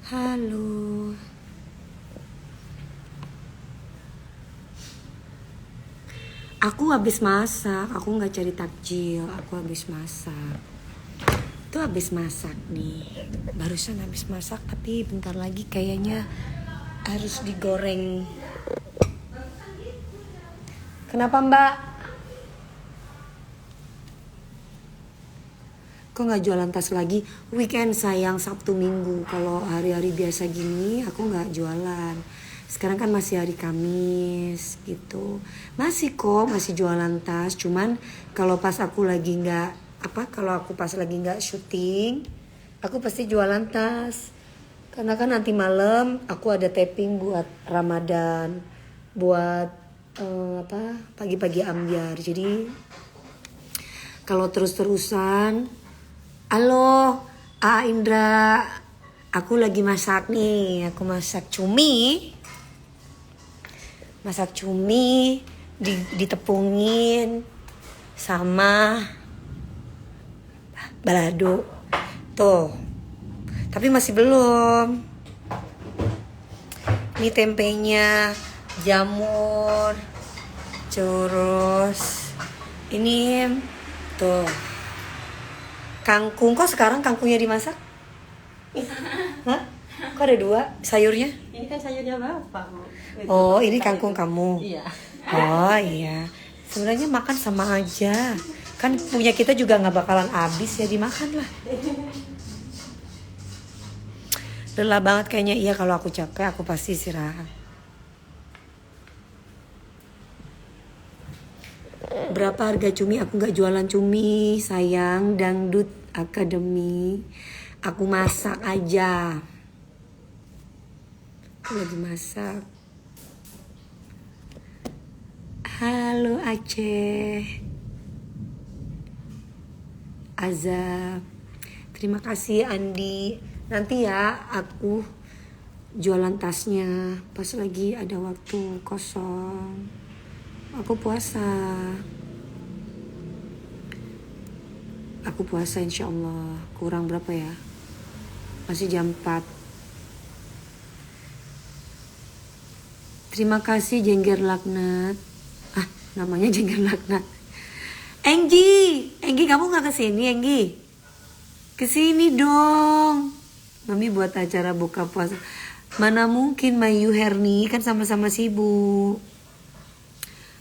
Halo. Aku habis masak, aku nggak cari takjil, aku habis masak. Itu habis masak nih. Barusan habis masak tapi bentar lagi kayaknya harus digoreng. Kenapa Mbak? Kok nggak jualan tas lagi? Weekend sayang, Sabtu Minggu. Kalau hari-hari biasa gini aku nggak jualan. Sekarang kan masih hari Kamis gitu. Masih kok, masih jualan tas. Cuman kalau pas aku lagi nggak kalau aku pas lagi nggak syuting, aku pasti jualan tas. Karena kan nanti malam aku ada taping buat Ramadan, buat pagi-pagi ambiar. Jadi kalau terus-terusan, halo Indra, aku lagi masak nih, aku masak cumi. Masak cumi ditepungin sama balado. Tuh. Tapi masih belum. Ini tempenya, jamur, terus ini tuh kangkung. Kok sekarang kangkungnya dimasak? Hah? Kok ada 2 sayurnya? Ini kan sayurnya Bapak. Oh, ini kangkung kamu? Iya. Oh iya. Sebenarnya makan sama aja. Kan punya kita juga nggak bakalan habis ya, dimakan lah. Lelah banget kayaknya. Iya, kalau aku capek aku pasti istirahat. Berapa harga cumi? Aku nggak jualan cumi, sayang. Dangdut Academy. Aku masak aja. Aku lagi masak. Halo Aceh. Azab. Terima kasih Andi. Nanti ya aku jualan tasnya pas lagi ada waktu kosong. Aku puasa. Aku puasa insya Allah. Kurang berapa ya? Masih jam 4. Terima kasih Jengger Laknat. Namanya Jengger Laknat. Enggi kamu gak kesini Enggi? Kesini dong. Mami buat acara buka puasa. Mana mungkin Mayu Herni, kan sama-sama sibuk.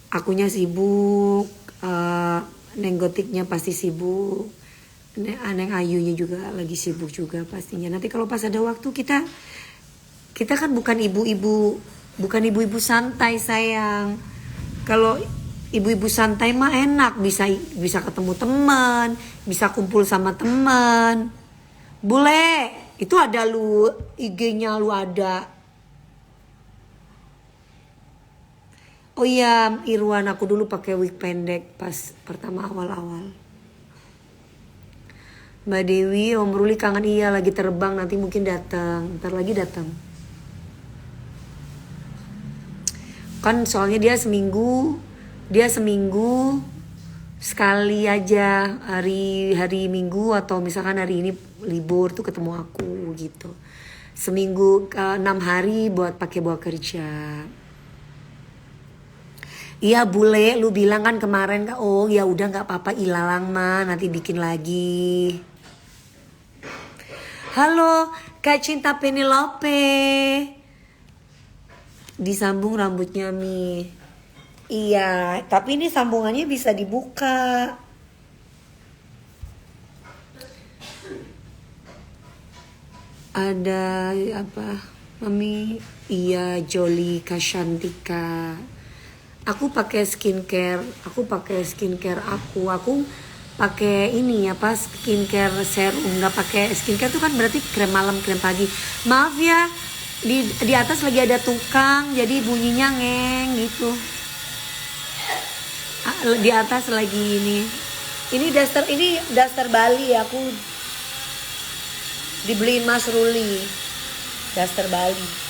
Akunya sibuk, Neng Gotiknya pasti sibuk, Neng Ayunya juga lagi sibuk juga pastinya. Nanti kalau pas ada waktu kita kan bukan ibu-ibu santai sayang. Kalau ibu-ibu santai mah enak, bisa ketemu teman, bisa kumpul sama teman. Bule, itu ada lu IG-nya lu ada. Oh iya, Irwan, aku dulu pakai wig pendek pas pertama awal-awal. Mbak Dewi, Om Ruli kangen. Iya, lagi terbang, nanti mungkin datang. Ntar lagi datang. Kan soalnya dia seminggu sekali aja, hari Minggu atau misalkan hari ini libur tuh ketemu aku gitu. Seminggu 6 hari buat pakai bawa kerja. Iya bule, lu bilang kan kemarin, oh ya udah nggak apa-apa, ilalang mah nanti bikin lagi. Halo Kak Cinta Penelope. Disambung rambutnya Mi. Iya, tapi ini sambungannya bisa dibuka. Ada apa? Mami, iya Jolly Kashantika. Aku pakai skincare aku. Aku pakai ini skincare serum. Nggak pakai skincare tuh kan berarti krem malam, krem pagi. Maaf ya, di atas lagi ada tukang, jadi bunyinya ngeng gitu. Di atas lagi ini daster Bali, aku dibeliin Mas Ruli daster Bali.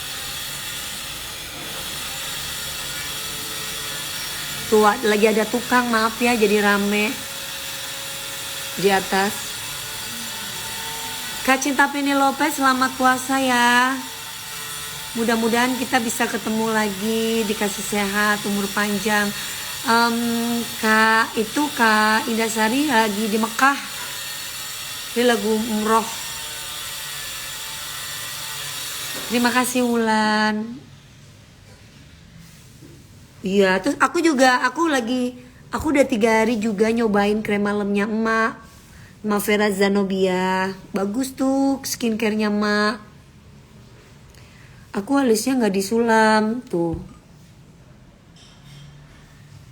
Tuh lagi ada tukang, maaf ya jadi rame di atas. Kak Cinta Penelope, selamat puasa ya. Mudah-mudahan kita bisa ketemu lagi, dikasih sehat, umur panjang. Kak Indasari lagi di Mekah. Dia lagu umroh. Terima kasih Wulan. Iya, terus aku udah 3 hari juga nyobain krem malamnya emak. Mavera Zanobia, bagus tuh skincare-nya mak. Aku alisnya nggak disulam tuh.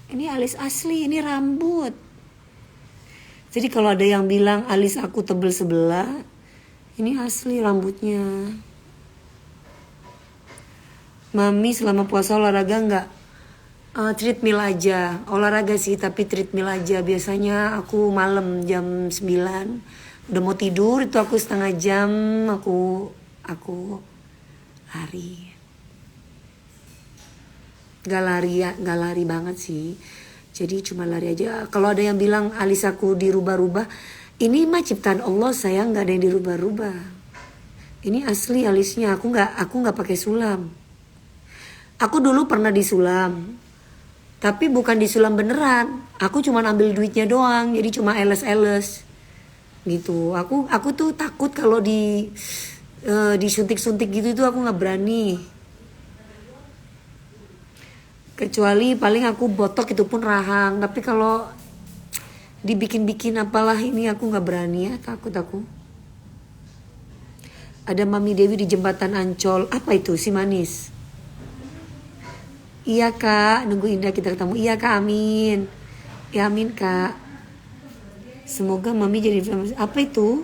Ini alis asli, ini rambut. Jadi kalau ada yang bilang alis aku tebel sebelah, ini asli rambutnya. Mami selama puasa olahraga nggak? Treadmill aja, olahraga sih tapi treadmill aja. Biasanya aku malam jam 9 udah mau tidur itu aku setengah jam aku lari. Gak lari banget sih. Jadi cuma lari aja. Kalau ada yang bilang alis aku dirubah-rubah, ini mah ciptaan Allah sayang, nggak ada yang dirubah-rubah. Ini asli alisnya, aku nggak pakai sulam. Aku dulu pernah disulam. Tapi bukan disulam beneran. Aku cuma ambil duitnya doang. Jadi cuma eles-eles. Gitu. Aku tuh takut kalau disuntik-suntik gitu tuh aku nggak berani. Kecuali paling aku botok itu pun rahang. Tapi kalau dibikin-bikin apalah ini aku nggak berani ya. Takut aku. Ada Mami Dewi di jembatan Ancol. Apa itu si manis? Iya kak, nunggu Indah kita ketemu. Iya kak, amin. Ya amin kak. Semoga mami jadi famous. Apa itu?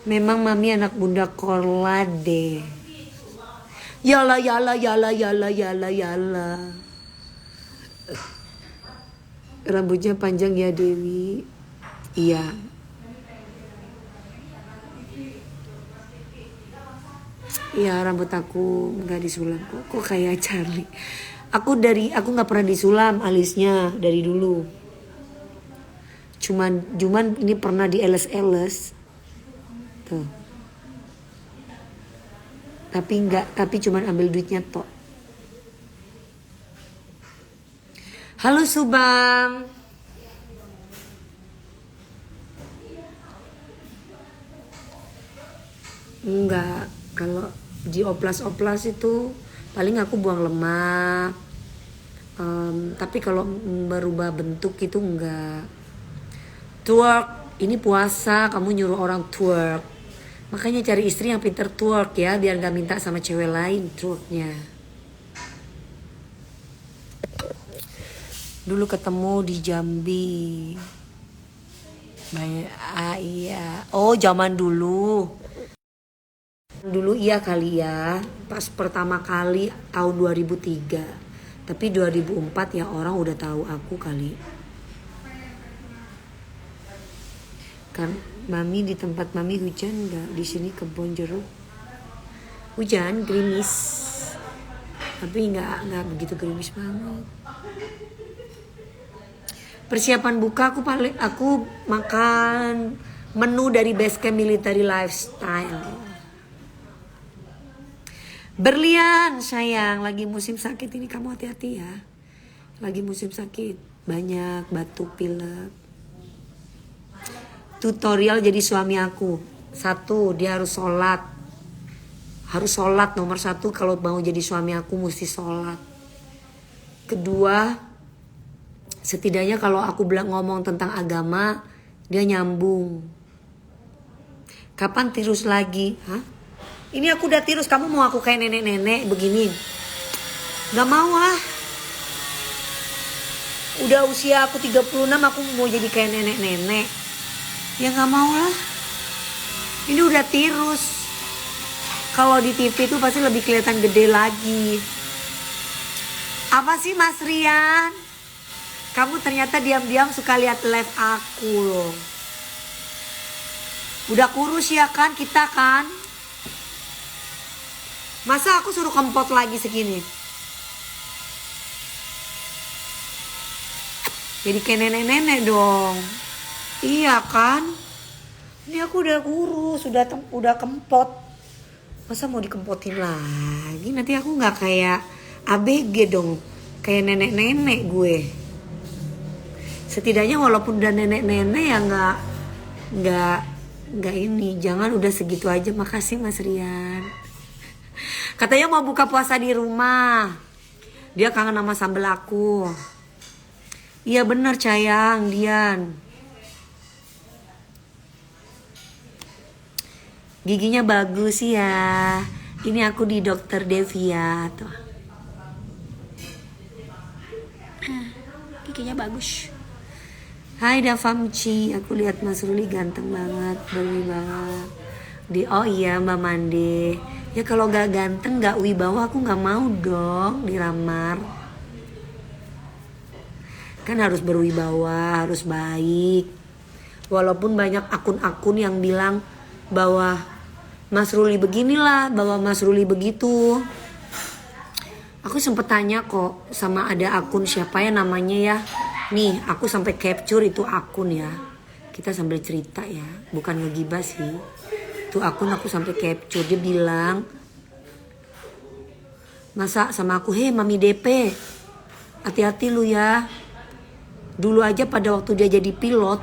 Memang mami anak bunda Korlade. Yala. Rambutnya panjang ya Dewi. Iya. Iya rambut aku nggak disulam kok kayak Charlie. Aku nggak pernah disulam alisnya dari dulu. Cuman ini pernah dieles-eles. Tuh. Tapi cuman ambil duitnya tok. Halo Subang. Enggak, kalau di oplas itu paling aku buang lemak. Tapi kalau merubah bentuk itu enggak. Twerk, ini puasa kamu nyuruh orang twerk. Makanya cari istri yang pinter twerk ya, biar gak minta sama cewek lain twerknya. Dulu ketemu di Jambi. Iya. Oh zaman dulu. Dulu iya kali ya, pas pertama kali tahun 2003. Tapi 2004 ya orang udah tahu aku kali. Kan mami di tempat mami hujan nggak? Di sini kebun jeruk. Hujan gerimis. Tapi nggak begitu gerimis banget. Persiapan buka aku makan menu dari Basecamp Military Lifestyle. Berlian sayang, lagi musim sakit ini kamu hati-hati ya. Lagi musim sakit, banyak batuk pilek. Tutorial jadi suami aku. 1, dia harus sholat. Harus sholat nomor 1 kalau mau jadi suami aku mesti sholat. Kedua, setidaknya kalau aku ngomong tentang agama, dia nyambung. Kapan tirus lagi? Hah? Ini aku udah tirus, kamu mau aku kayak nenek-nenek begini? Gak mau lah. Udah usia aku 36 aku mau jadi kayak nenek-nenek. Ya gak mau lah. Ini udah tirus. Kalau di TV itu pasti lebih kelihatan gede lagi. Apa sih Mas Rian? Kamu ternyata diam-diam suka lihat live aku loh. Udah kurus ya kan kita kan? Masa aku suruh kempot lagi segini? Jadi kayak nenek-nenek dong. Iya kan? Ini aku udah kurus, udah kempot. Masa mau dikempotin lagi? Nanti aku nggak kayak ABG dong, kayak nenek-nenek gue. Setidaknya walaupun udah nenek-nenek ya nggak ini. Jangan udah segitu aja. Makasih Mas Rian. Katanya mau buka puasa di rumah. Dia kangen sama sambal aku. Iya bener sayang Dian. Giginya bagus ya. Ini aku di dokter Devia tuh. Giginya bagus. Hai Davamci, aku lihat Mas Ruli ganteng banget, berwibawa. Oh iya Mbak Mande. Ya kalau gak ganteng, gak wibawa aku gak mau dong dilamar. Kan harus berwibawa, harus baik. Walaupun banyak akun-akun yang bilang bahwa Mas Ruli beginilah, bahwa Mas Ruli begitu. Aku sempet tanya kok sama ada akun siapa ya namanya ya. Nih aku sampai capture itu akun ya. Kita sambil cerita ya, bukan ngegibah sih. Itu akun aku sampai capture. Dia bilang, masa sama aku, hei Mami DP, hati-hati lu ya. Dulu aja pada waktu dia jadi pilot,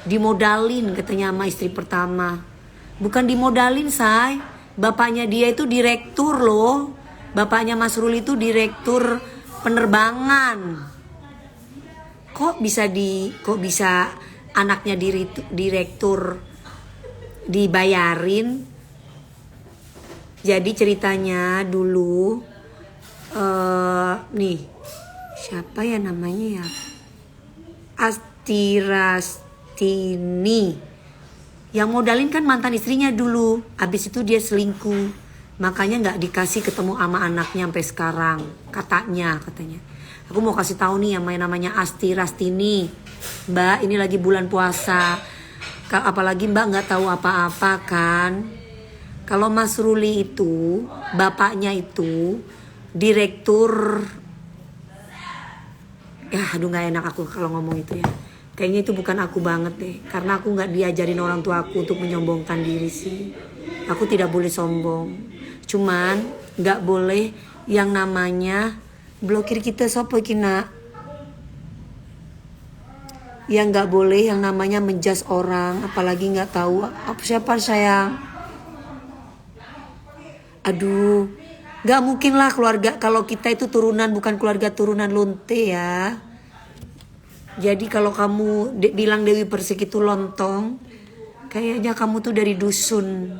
dimodalin katanya sama istri pertama. Bukan dimodalin say, bapaknya dia itu direktur loh. Bapaknya Mas Ruli itu direktur penerbangan. Kok bisa anaknya direktur dibayarin? Jadi ceritanya dulu nih siapa ya namanya ya? Astirastini. Yang modalin kan mantan istrinya dulu. Abis itu dia selingkuh. Makanya gak dikasih ketemu sama anaknya sampai sekarang. Katanya. Aku mau kasih tahu nih yang namanya Astirastini. Mbak, ini lagi bulan puasa. Apalagi Mbak gak tahu apa-apa kan. Kalau Mas Ruli itu, bapaknya itu direktur. Ya aduh gak enak aku kalau ngomong itu ya. Kayaknya itu bukan aku banget deh. Karena aku gak diajarin orang tua aku untuk menyombongkan diri sih. Aku tidak boleh sombong. Cuman gak boleh yang namanya blokir kita sopo kina. Yang gak boleh yang namanya menjudge orang. Apalagi gak tahu apa siapa sayang. Aduh, gak mungkin lah keluarga. Kalau kita itu turunan bukan keluarga turunan lonte ya. Jadi kalau kamu bilang Dewi Persik itu lontong, kayaknya kamu tuh dari dusun.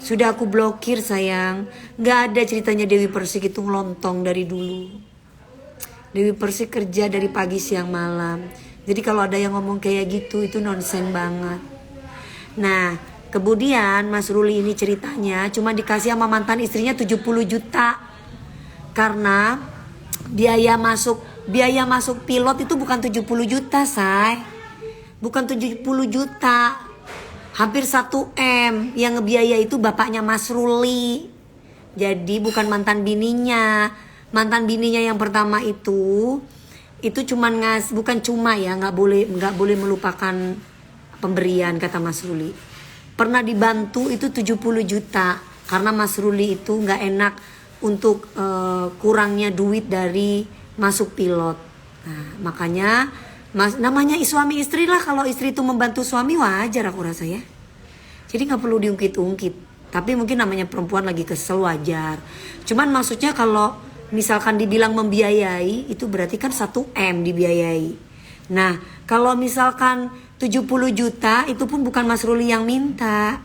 Sudah aku blokir sayang. Gak ada ceritanya Dewi Persik itu lontong dari dulu. Dewi Persik kerja dari pagi siang malam. Jadi kalau ada yang ngomong kayak gitu itu nonsen banget. Nah kemudian Mas Ruli ini ceritanya cuma dikasih sama mantan istrinya 70 juta. Karena biaya masuk pilot itu bukan 70 juta say. Bukan 70 juta. Hampir 1 M. Yang ngebiaya itu bapaknya Mas Ruli. Jadi bukan mantan bininya. Mantan bininya yang pertama itu cuman bukan cuma ya, nggak boleh melupakan pemberian kata Mas Ruli. Pernah dibantu itu 70 juta. Karena Mas Ruli itu nggak enak untuk kurangnya duit dari masuk pilot. Nah, makanya namanya suami istri lah. Kalau istri itu membantu suami wajar aku rasa ya. Jadi gak perlu diungkit-ungkit. Tapi mungkin namanya perempuan lagi kesel wajar. Cuman maksudnya kalau misalkan dibilang membiayai, itu berarti kan 1 M dibiayai. Nah kalau misalkan 70 juta itu pun bukan Mas Ruli yang minta.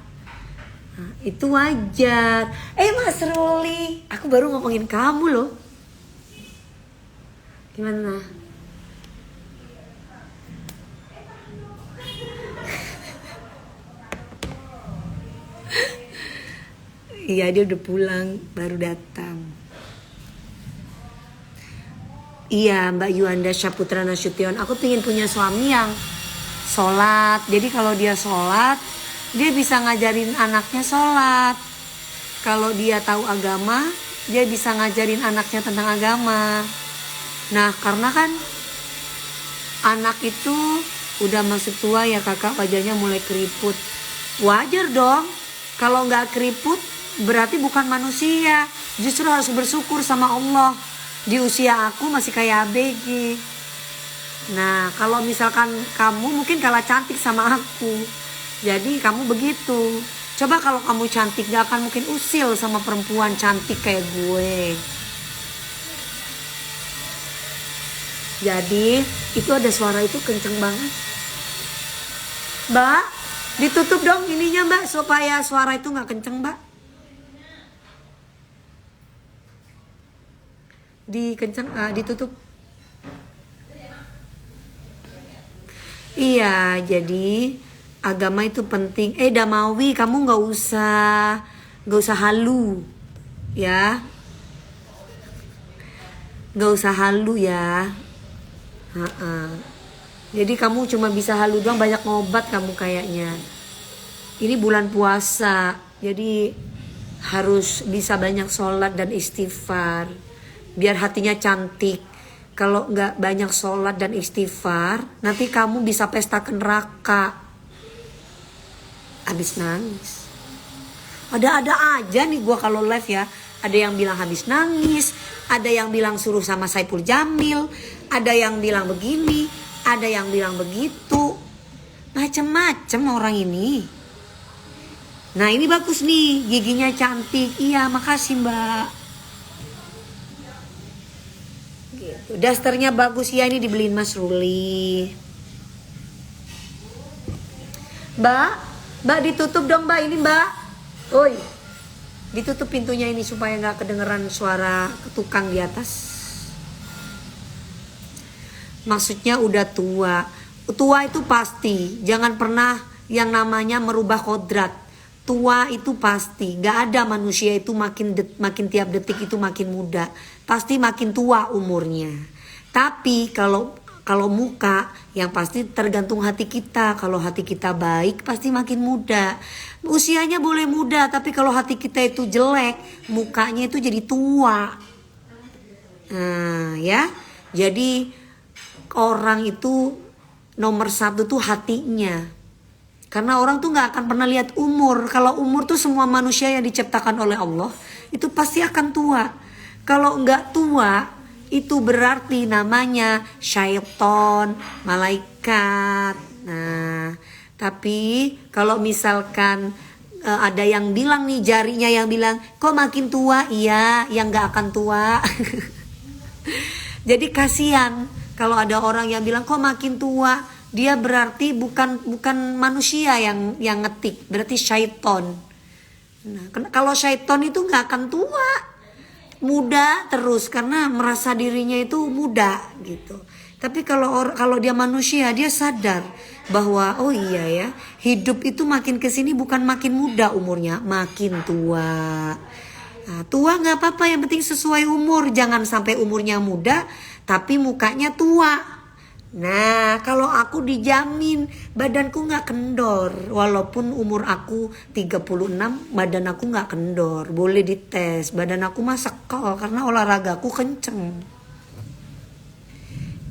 Nah, itu wajar. Mas Ruli, aku baru ngomongin kamu loh. Gimana? Iya dia udah pulang, baru datang. Iya Mbak Yuanda Syaputra Nasution, aku pengen punya suami yang sholat. Jadi kalau dia sholat, dia bisa ngajarin anaknya sholat. Kalau dia tahu agama, dia bisa ngajarin anaknya tentang agama. Nah karena kan anak itu Udah masuk tua ya kakak, wajahnya mulai keriput. Wajar dong. Kalau nggak keriput berarti bukan manusia. Justru harus bersyukur sama Allah. Di usia aku masih kayak ABG. Nah kalau misalkan kamu mungkin kalah cantik sama aku. Jadi kamu begitu. Coba kalau kamu cantik gak akan mungkin usil sama perempuan cantik kayak gue. Jadi itu ada suara itu kenceng banget. Mbak, ditutup dong ininya mbak supaya suara itu gak kenceng mbak. Ditutup. Iya, jadi agama itu penting. Damawi, kamu nggak usah halu, ya, nggak usah halu ya. Jadi kamu cuma bisa halu doang, banyak ngobat kamu kayaknya. Ini bulan puasa, jadi harus bisa banyak sholat dan istighfar, biar hatinya cantik. Kalau nggak banyak sholat dan istighfar, nanti kamu bisa pesta ke neraka. Habis nangis. Ada-ada aja nih gue kalau live ya. Ada yang bilang habis nangis, ada yang bilang suruh sama Saipul Jamil, ada yang bilang begini, ada yang bilang begitu. Macem-macem orang ini. Nah ini bagus nih, giginya cantik. Iya makasih mbak. Gitu. Dasternya bagus ya, ini dibeliin Mas Ruli. Mbak ditutup dong mbak, ini mbak. Oi, ditutup pintunya ini supaya nggak kedengeran suara tukang di atas. Maksudnya udah tua. Tua itu pasti, jangan pernah yang namanya merubah kodrat. Tua itu pasti, nggak ada manusia itu makin tiap detik itu makin muda. Pasti makin tua umurnya. Tapi kalau muka yang pasti tergantung hati kita. Kalau hati kita baik pasti makin muda. Usianya boleh muda, tapi kalau hati kita itu jelek, mukanya itu jadi tua. Nah ya, jadi orang itu nomor satu tuh hatinya. Karena orang tuh gak akan pernah lihat umur. Kalau umur tuh semua manusia yang diciptakan oleh Allah itu pasti akan tua. Kalau nggak tua itu berarti namanya syaiton, malaikat. Nah, tapi kalau misalkan ada yang bilang nih, jarinya yang bilang kok makin tua, iya yang nggak akan tua. Jadi kasihan kalau ada orang yang bilang kok makin tua, dia berarti bukan manusia yang ngetik, berarti syaiton. Nah, kalau syaiton itu nggak akan tua, muda terus karena merasa dirinya itu muda gitu. Tapi kalau dia manusia, dia sadar bahwa oh iya ya, hidup itu makin kesini bukan makin muda umurnya, makin tua. Nah, tua nggak apa-apa, yang penting sesuai umur, jangan sampai umurnya muda tapi mukanya tua. Nah kalau aku dijamin badanku gak kendor. Walaupun umur aku 36, badan aku gak kendor. Boleh dites, badan aku mah sekal karena olahraga aku kenceng.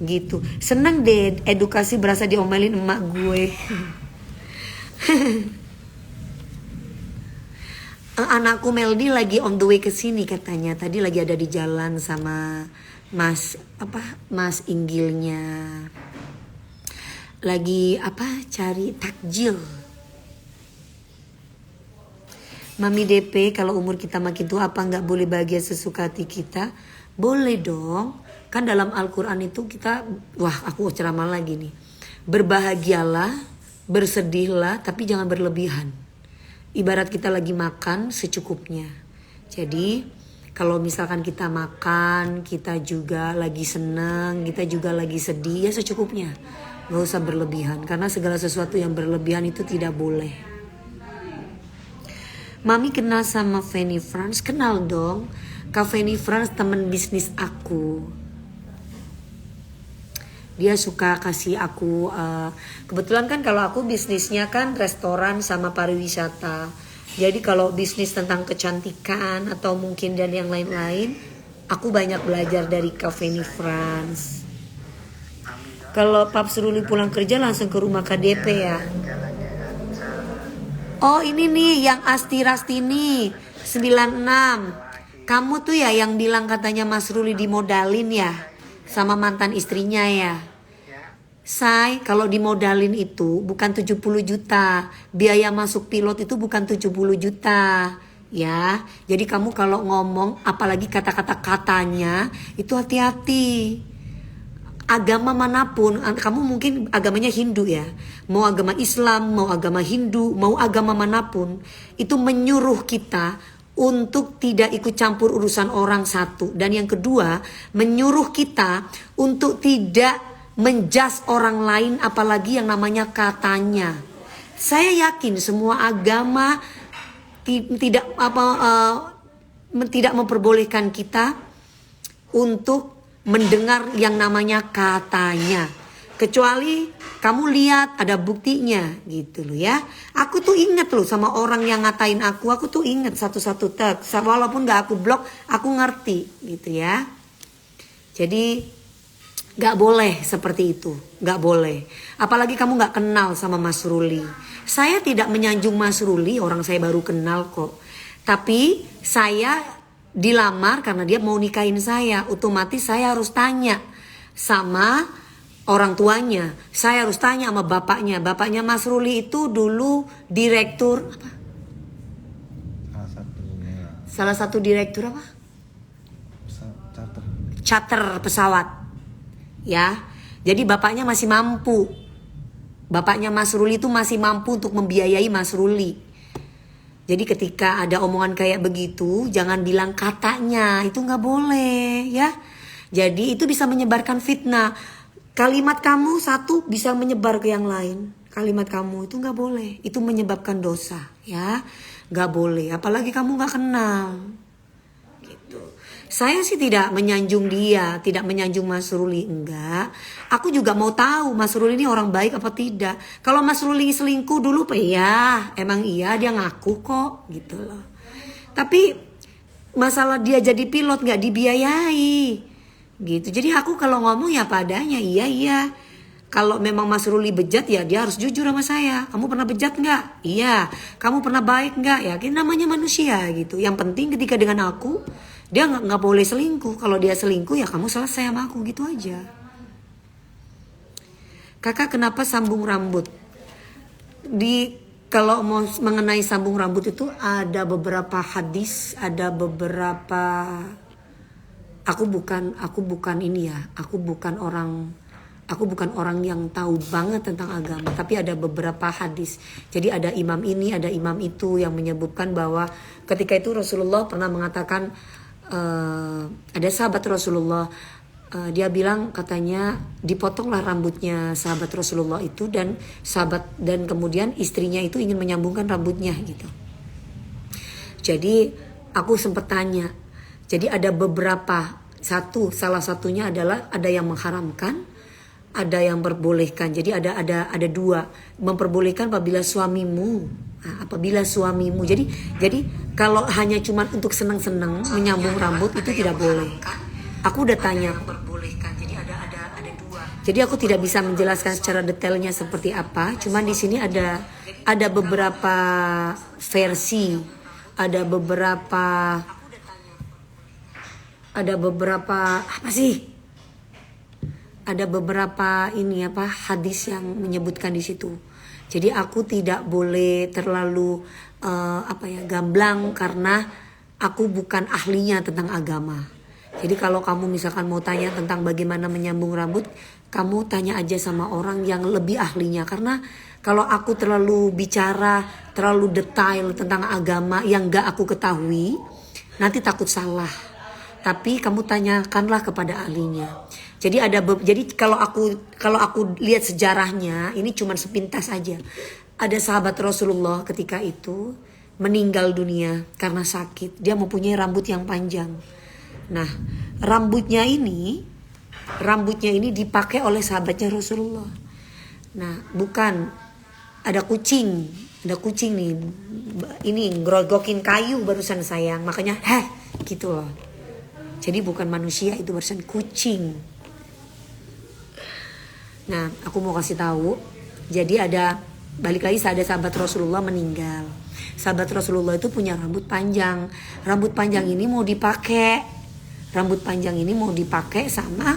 Gitu. Seneng deh edukasi berasa diomelin emak gue. Anakku Meldi lagi on the way ke sini katanya. Tadi lagi ada di jalan sama Mas Inggilnya. Lagi cari takjil. Mami DP, kalau umur kita makin tua apa nggak boleh bahagia sesuka hati kita? Boleh dong. Kan dalam Al-Quran itu kita, aku ceramah lagi nih. Berbahagialah, bersedihlah, tapi jangan berlebihan. Ibarat kita lagi makan secukupnya. Jadi kalau misalkan kita makan, kita juga lagi senang, kita juga lagi sedih, ya secukupnya. Gak usah berlebihan, karena segala sesuatu yang berlebihan itu tidak boleh. Mami kenal sama Fanny Franz? Kenal dong. Kak Fanny Franz teman bisnis aku. Dia suka kasih aku, kebetulan kan kalau aku bisnisnya kan restoran sama pariwisata. Jadi kalau bisnis tentang kecantikan atau mungkin dan yang lain-lain, aku banyak belajar dari Kak Fanny Franz. Kalau Pap Seruli pulang kerja langsung ke rumah KDP ya. Oh ini nih yang Asti Rastini 96. Kamu tuh ya yang bilang katanya Mas Ruli dimodalin ya sama mantan istrinya ya. Say, kalau dimodalin itu bukan 70 juta. Biaya masuk pilot itu bukan 70 juta. Ya, jadi kamu kalau ngomong apalagi kata-kata katanya itu hati-hati. Agama manapun, kamu mungkin agamanya Hindu ya, mau agama Islam, mau agama Hindu, mau agama manapun, itu menyuruh kita untuk tidak ikut campur urusan orang satu. Dan yang kedua, menyuruh kita untuk tidak menjudge orang lain apalagi yang namanya katanya. Saya yakin semua agama tidak memperbolehkan kita untuk mendengar yang namanya katanya, kecuali kamu lihat ada buktinya gitu loh ya. Aku tuh inget loh sama orang yang ngatain aku tuh inget satu-satu teks, walaupun gak aku blok, aku ngerti gitu ya. Jadi gak boleh seperti itu, gak boleh. Apalagi kamu gak kenal sama Mas Ruli. Saya tidak menyanjung Mas Ruli, orang saya baru kenal kok. Tapi saya dilamar karena dia mau nikahin saya, otomatis saya harus tanya sama orang tuanya, saya harus tanya sama bapaknya. Bapaknya Mas Ruli itu dulu direktur apa? Salah satu direktur apa? Charter pesawat. Ya. Jadi bapaknya masih mampu. Bapaknya Mas Ruli itu masih mampu untuk membiayai Mas Ruli. Jadi ketika ada omongan kayak begitu, jangan bilang katanya, itu nggak boleh ya. Jadi itu bisa menyebarkan fitnah. Kalimat kamu satu bisa menyebar ke yang lain. Kalimat kamu itu nggak boleh, itu menyebabkan dosa ya, nggak boleh. Apalagi kamu nggak kenal. Gitu. Saya sih tidak menyanjung dia, tidak menyanjung Mas Ruli, enggak. Aku juga mau tahu Mas Ruli ini orang baik apa tidak. Kalau Mas Ruli selingkuh dulu, ya emang iya dia ngaku kok gitu loh. Tapi masalah dia jadi pilot nggak dibiayai gitu. Jadi aku kalau ngomong ya padanya, iya. Kalau memang Mas Ruli bejat ya dia harus jujur sama saya. Kamu pernah bejat nggak? Iya. Kamu pernah baik nggak? Ya namanya manusia gitu. Yang penting ketika dengan aku, dia nggak boleh selingkuh. Kalau dia selingkuh ya kamu selesai sama aku gitu aja. Kakak kenapa sambung rambut? Kalau mau mengenai sambung rambut itu ada beberapa hadis, ada beberapa. Aku bukan ini ya. Aku bukan orang yang tahu banget tentang agama, tapi ada beberapa hadis. Jadi ada imam ini, ada imam itu yang menyebutkan bahwa ketika itu Rasulullah pernah mengatakan, ada sahabat Rasulullah, dia bilang katanya dipotonglah rambutnya sahabat Rasulullah itu, dan kemudian istrinya itu ingin menyambungkan rambutnya gitu. Jadi aku sempat tanya. Jadi ada beberapa, salah satunya adalah ada yang mengharamkan, ada yang memperbolehkan. Jadi ada dua, memperbolehkan apabila suamimu. Jadi kalau hanya cuma untuk senang-senang menyambung rambut itu tidak boleh. Aku udah tanya. Jadi aku tidak bisa menjelaskan secara detailnya seperti apa. Cuman di sini ada beberapa versi, ada beberapa apa sih? Ada beberapa hadis yang menyebutkan di situ. Jadi aku tidak boleh terlalu gamblang karena aku bukan ahlinya tentang agama. Jadi kalau kamu misalkan mau tanya tentang bagaimana menyambung rambut, kamu tanya aja sama orang yang lebih ahlinya. Karena kalau aku terlalu bicara, terlalu detail tentang agama yang gak aku ketahui, nanti takut salah. Tapi kamu tanyakanlah kepada ahlinya. Jadi kalau aku lihat sejarahnya, ini cuma sepintas aja. Ada sahabat Rasulullah ketika itu meninggal dunia karena sakit. Dia mempunyai rambut yang panjang. Nah, rambutnya ini dipakai oleh sahabatnya Rasulullah. Nah, bukan ada kucing nih. Ini ngerogokin kayu barusan sayang. Makanya gitu loh. Jadi bukan manusia, itu barusan kucing. Nah, aku mau kasih tahu. Jadi balik lagi, ada sahabat Rasulullah meninggal. Sahabat Rasulullah itu punya rambut panjang. Rambut panjang ini mau dipakai. Rambut panjang ini mau dipakai sama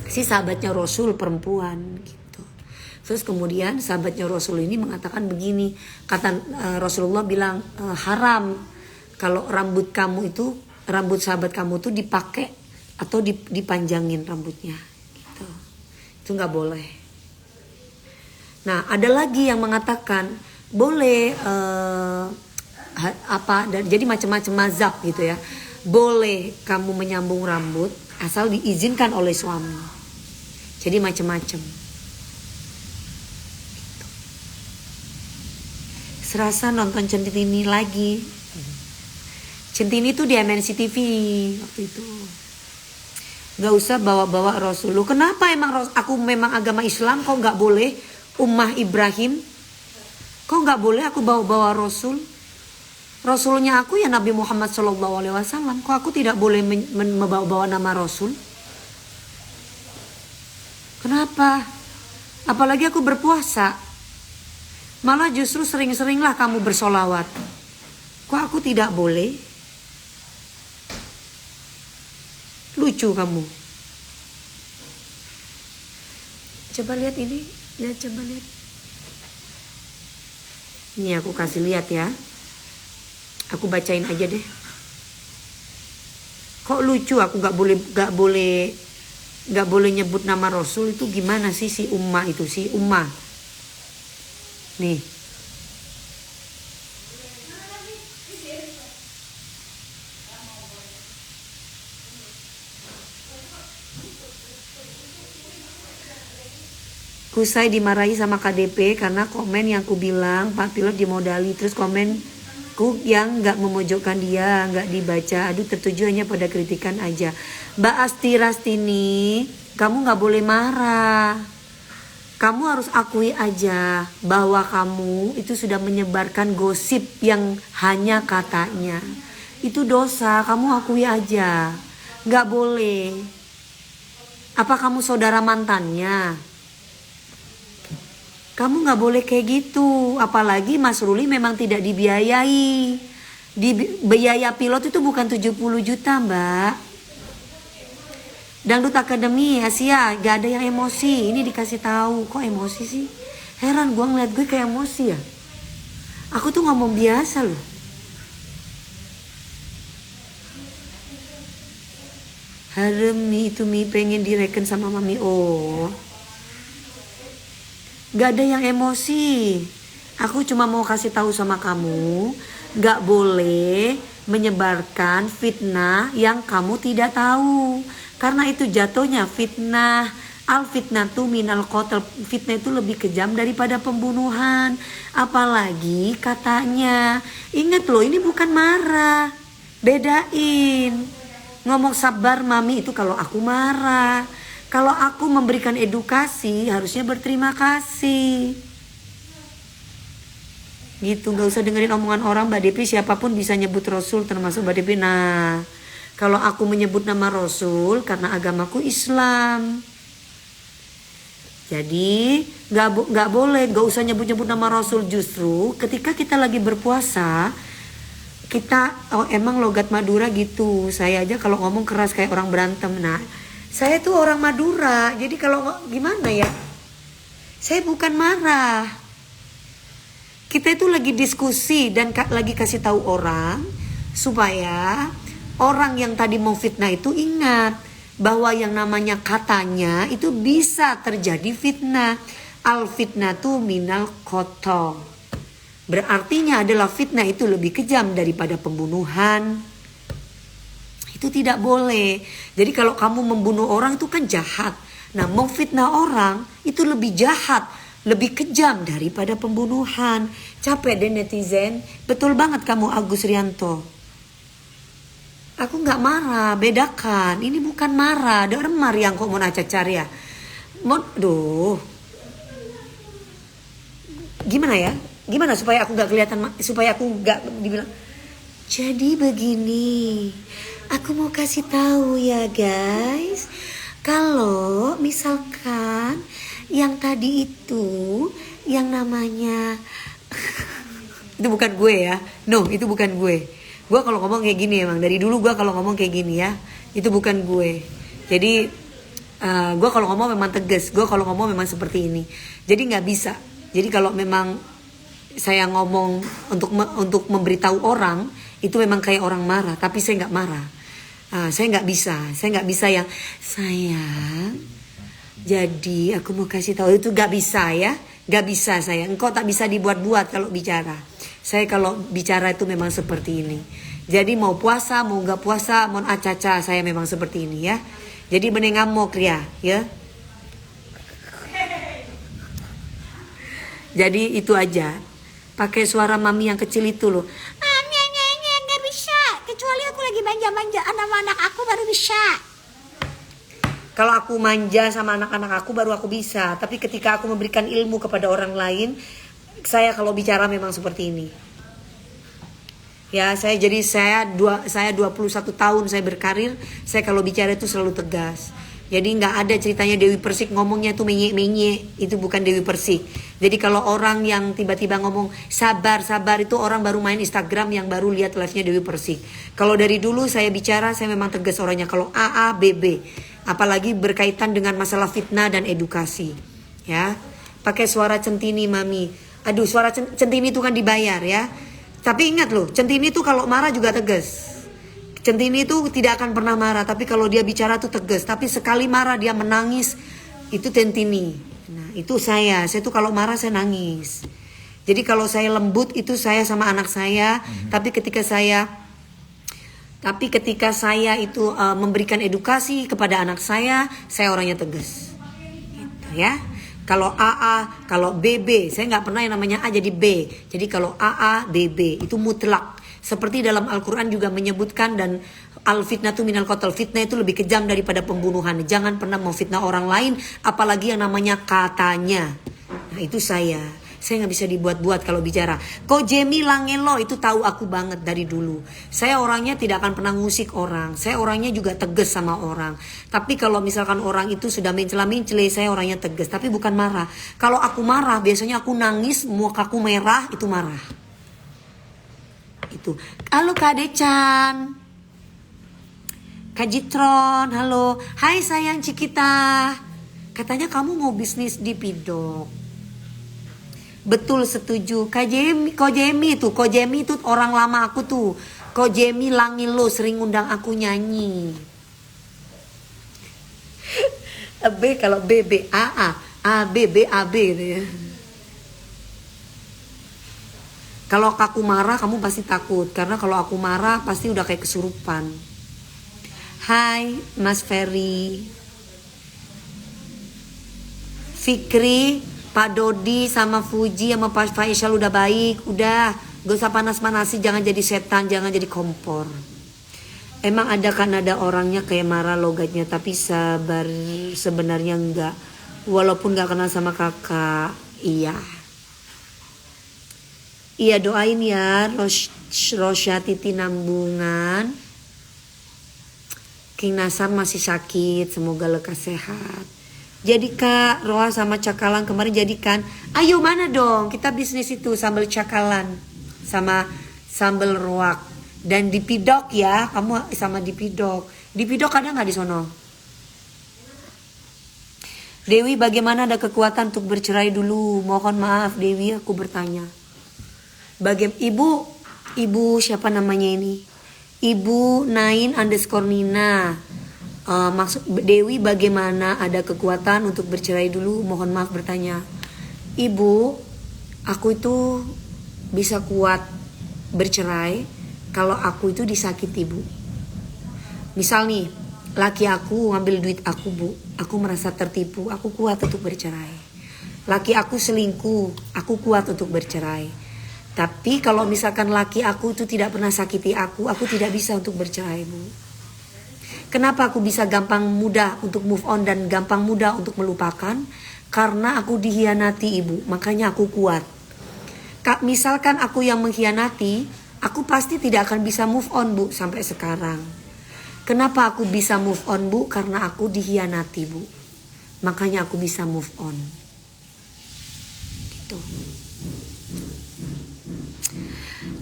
si sahabatnya Rasul perempuan gitu. Terus kemudian sahabatnya Rasul ini mengatakan begini. Kata Rasulullah bilang haram kalau rambut sahabat kamu itu dipakai atau dipanjangin rambutnya gitu. Itu nggak boleh. Nah, ada lagi yang mengatakan boleh jadi macam-macam mazhab gitu ya. Boleh kamu menyambung rambut asal diizinkan oleh suami. Jadi macam-macam. Gitu. Serasa nonton Centini lagi. Centini tuh di MNC TV waktu itu. Gak usah bawa-bawa Rasul. Kenapa emang aku memang agama Islam kok gak boleh Ummah Ibrahim? Kok gak boleh aku bawa-bawa Rasul? Rasulnya aku ya Nabi Muhammad SAW. Kok aku tidak boleh membawa-bawa nama Rasul? Kenapa? Apalagi aku berpuasa. Malah justru sering-seringlah kamu bersolawat. Kok aku tidak boleh? Lucu kamu. Coba lihat ini. Ya coba lihat. Ini aku kasih lihat ya. Aku bacain aja deh. Kok lucu aku gak boleh nyebut nama Rasul itu gimana sih si Ummah itu si Ummah. Nih. Usai dimarahi sama KDP karena komen yang ku bilang Pak Pilot dimodali, terus komenku yang gak memojokkan dia gak dibaca. Aduh, tertuju hanya pada kritikan aja. Mbak Asti Rastini, kamu gak boleh marah. Kamu harus akui aja bahwa kamu itu sudah menyebarkan gosip yang hanya katanya. Itu dosa, kamu akui aja. Gak boleh. Apa kamu saudara mantannya? Kamu gak boleh kayak gitu. Apalagi Mas Ruli memang tidak dibiayai. Biaya pilot itu bukan 70 juta mbak. Dangdut Akademi Asia gak ada yang emosi. Ini dikasih tahu. Kok emosi sih? Heran gue ngeliat gue kayak emosi ya. Aku tuh ngomong biasa loh. Harem itu pengen direken sama mami. Oh, gak ada yang emosi. Aku cuma mau kasih tahu sama kamu, gak boleh menyebarkan fitnah yang kamu tidak tahu. Karena itu jatuhnya fitnah. Al fitnatu minal qatl. Fitnah itu lebih kejam daripada pembunuhan. Apalagi katanya. Ingat loh, ini bukan marah. Bedain. Ngomong sabar mami itu kalau aku marah. Kalau aku memberikan edukasi harusnya berterima kasih. Gitu, gak usah dengerin omongan orang Mbak Depi. Siapapun bisa nyebut Rasul termasuk Mbak Depi. Nah, kalau aku menyebut nama Rasul karena agamaku Islam. Jadi gak boleh, gak usah nyebut-nyebut nama Rasul. Justru ketika kita lagi berpuasa, emang logat Madura gitu. Saya aja kalau ngomong keras kayak orang berantem. Nah, saya tuh orang Madura, jadi kalau gimana ya, saya bukan marah. Kita itu lagi diskusi dan lagi kasih tahu orang supaya orang yang tadi mau fitnah itu ingat bahwa yang namanya katanya itu bisa terjadi fitnah. Al fitnatu minal qatl. Berartinya adalah fitnah itu lebih kejam daripada pembunuhan. Itu tidak boleh. Jadi kalau kamu membunuh orang itu kan jahat. Nah, memfitnah orang itu lebih jahat, lebih kejam daripada pembunuhan. Capek deh netizen. Betul banget kamu Agus Rianto. Aku gak marah, bedakan. Ini bukan marah, ada remar yang kok mau nacacar ya. Duh. Gimana ya? Gimana supaya aku gak kelihatan, supaya aku gak dibilang. Jadi begini. Aku mau kasih tahu ya guys, kalau misalkan Yang tadi itu yang namanya itu bukan gue ya. No, itu bukan gue. Gue kalau ngomong kayak gini emang dari dulu gue kalau ngomong kayak gini ya. Itu bukan gue. Jadi gue kalau ngomong memang tegas. Gue kalau ngomong memang seperti ini. Jadi nggak bisa. Jadi kalau memang saya ngomong untuk memberitahu orang itu memang kayak orang marah. Tapi saya nggak marah. Saya nggak bisa yang sayang. Jadi aku mau kasih tahu itu gak bisa ya. Gak bisa saya. Engkau tak bisa dibuat-buat kalau bicara. Saya kalau bicara itu memang seperti ini. Jadi mau puasa, mau gak puasa, mau acaca, saya memang seperti ini ya. Jadi menengamok ya. Jadi itu aja. Pakai suara mami yang kecil itu loh. Gak bisa. Kecuali aku lagi manja-manja anak-anak aku baru bisa. Kalau aku manja sama anak-anak aku baru aku bisa. Tapi ketika aku memberikan ilmu kepada orang lain, saya kalau bicara memang seperti ini. Ya, saya 21 tahun saya berkarir, saya kalau bicara itu selalu tegas. Jadi nggak ada ceritanya Dewi Persik ngomongnya tuh menye-menye, itu bukan Dewi Persik. Jadi kalau orang yang tiba-tiba ngomong sabar itu orang baru main Instagram yang baru lihat live-nya Dewi Persik. Kalau dari dulu saya bicara saya memang tegas orangnya. Kalau AA, BB, apalagi berkaitan dengan masalah fitnah dan edukasi. Ya, pakai suara centini mami. Aduh, suara centini itu kan dibayar ya. Tapi ingat loh, centini itu kalau marah juga tegas. Centini itu tidak akan pernah marah, tapi kalau dia bicara tuh tegas. Tapi sekali marah dia menangis, itu centini. Nah, itu saya tuh kalau marah saya nangis. Jadi kalau saya lembut itu saya sama anak saya, tapi ketika saya itu memberikan edukasi kepada anak saya orangnya tegas. Gitu ya. Kalau AA, kalau BB, saya nggak pernah yang namanya A jadi B. Jadi kalau AA, BB itu mutlak. Seperti dalam Al-Quran juga menyebutkan dan al-fitnatu minal qatl. Fitnah itu lebih kejam daripada pembunuhan. Jangan pernah memfitnah orang lain, apalagi yang namanya katanya. Nah itu saya nggak bisa dibuat-buat kalau bicara. Ko Jemi Langelo itu tahu aku banget dari dulu. Saya orangnya tidak akan pernah ngusik orang. Saya orangnya juga tegas sama orang. Tapi kalau misalkan orang itu sudah mencela-mencela, saya orangnya tegas. Tapi bukan marah. Kalau aku marah, biasanya aku nangis, mukaku merah, itu marah. Itu. Halo Kak Decan. Kak Jitron, halo. Hai sayang Cikita. Katanya kamu mau bisnis di Pidok. Betul, setuju. Kojemi itu orang lama aku tuh. Kojemi Langilo sering undang aku nyanyi. B kalau BB AA, AB BAB gitu ya. Kalau aku marah kamu pasti takut, karena kalau aku marah pasti udah kayak kesurupan. Hai Mas Ferry, Fikri, Pak Dodi sama Fuji sama Pak Faisal udah baik. Udah, gak usah panas-manasi, jangan jadi setan, jangan jadi kompor. Emang ada kan ada orangnya kayak marah logatnya, tapi sabar sebenarnya enggak. Walaupun gak kenal sama kakak. Iya doain ya Rosyatiti Nambungan. King Nasar masih sakit, semoga lekas sehat. Jadi Kak Roa sama cakalang kemarin jadikan. Ayo mana dong kita bisnis itu sambal cakalang sama sambal roak. Dan di Pidok ya, kamu sama di Pidok. Di Pidok ada gak di sono? Dewi bagaimana, ada kekuatan untuk bercerai dulu? Mohon maaf Dewi, aku bertanya. Ibu siapa namanya ini? Ibu Nain_Nina. Maksud Dewi bagaimana, ada kekuatan untuk bercerai dulu? Mohon maaf bertanya. Ibu, aku itu bisa kuat bercerai kalau aku itu disakiti Bu. Misal nih, laki aku ngambil duit aku Bu, aku merasa tertipu, aku kuat untuk bercerai. Laki aku selingkuh, aku kuat untuk bercerai. Tapi kalau misalkan laki aku itu tidak pernah sakiti aku tidak bisa untuk bercerai Bu. Kenapa aku bisa gampang mudah untuk move on dan gampang mudah untuk melupakan? Karena aku dihianati Ibu, makanya aku kuat. Misalkan aku yang mengkhianati, aku pasti tidak akan bisa move on Bu sampai sekarang. Kenapa aku bisa move on Bu? Karena aku dihianati Bu. Makanya aku bisa move on. Gitu.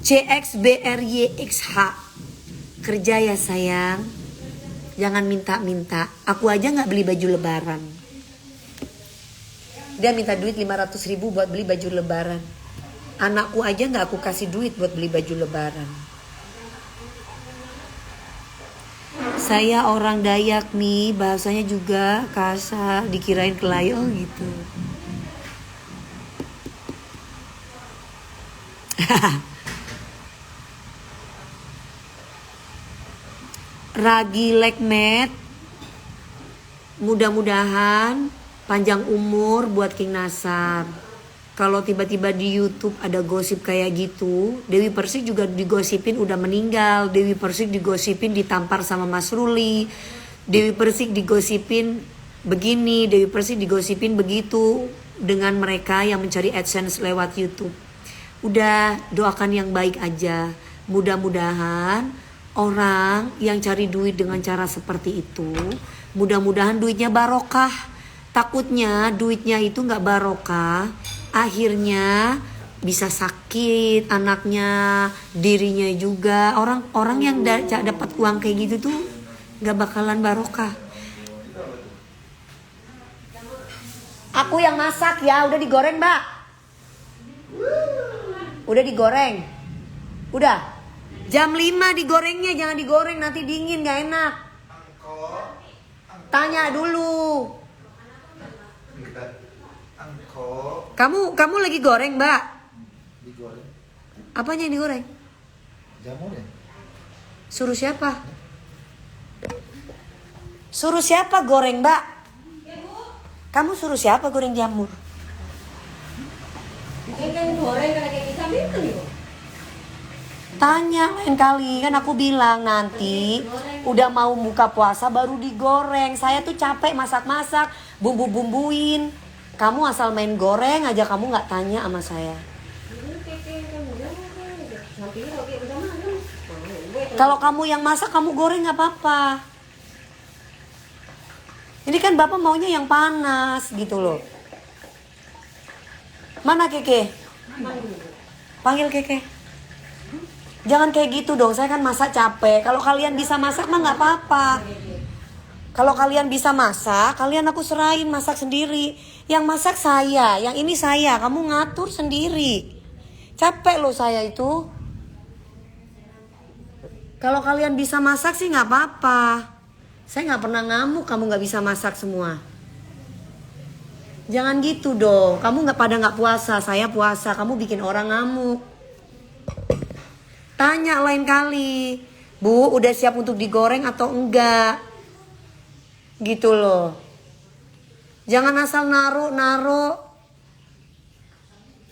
CXBRYXH. Kerja ya sayang. Jangan minta-minta. Aku aja gak beli baju lebaran. Dia minta duit 500.000 buat beli baju lebaran. Anakku aja gak aku kasih duit buat beli baju lebaran. Saya orang Dayak nih, bahasanya juga kasar, dikirain kelayo gitu. Ragi Lekmet, mudah-mudahan panjang umur buat King Nasar. Kalau tiba-tiba di YouTube ada gosip kayak gitu, Dewi Persik juga digosipin udah meninggal, Dewi Persik digosipin ditampar sama Mas Ruli, Dewi Persik digosipin begini, Dewi Persik digosipin begitu dengan mereka yang mencari AdSense lewat YouTube. Udah, doakan yang baik aja. Mudah-mudahan orang yang cari duit dengan cara seperti itu, mudah-mudahan duitnya barokah. Takutnya duitnya itu gak barokah, akhirnya bisa sakit anaknya, dirinya juga. Orang yang dapat uang kayak gitu tuh gak bakalan barokah. Aku yang masak ya, udah digoreng mbak. Udah digoreng. Udah. Jam 5 digorengnya, jangan digoreng nanti dingin gak enak. Tanya dulu. Kamu lagi goreng, Mbak? Digoreng. Apanya yang digoreng? Jamurnya. Suruh siapa? Suruh siapa goreng, Mbak? Kamu suruh siapa goreng jamur? Tanya lain kali, kan aku bilang nanti udah mau buka puasa baru digoreng. Saya tuh capek masak-masak, bumbu-bumbuin. Kamu asal main goreng aja, kamu gak tanya sama saya. Kalau kamu yang masak, kamu goreng gak apa-apa. Ini kan bapak maunya yang panas gitu loh. Mana Keke? Panggil Keke. Jangan kayak gitu dong, saya kan masak capek. Kalau kalian bisa masak mah gak apa-apa. Kalau kalian bisa masak, kalian aku serahin masak sendiri. Yang masak saya, yang ini saya, kamu ngatur sendiri. Capek loh saya itu. Kalau kalian bisa masak sih gak apa-apa. Saya gak pernah ngamuk kamu gak bisa masak semua. Jangan gitu dong, kamu gak puasa, saya puasa, kamu bikin orang ngamuk. Tanya lain kali, Bu udah siap untuk digoreng atau enggak? Gitu loh. Jangan asal naruh.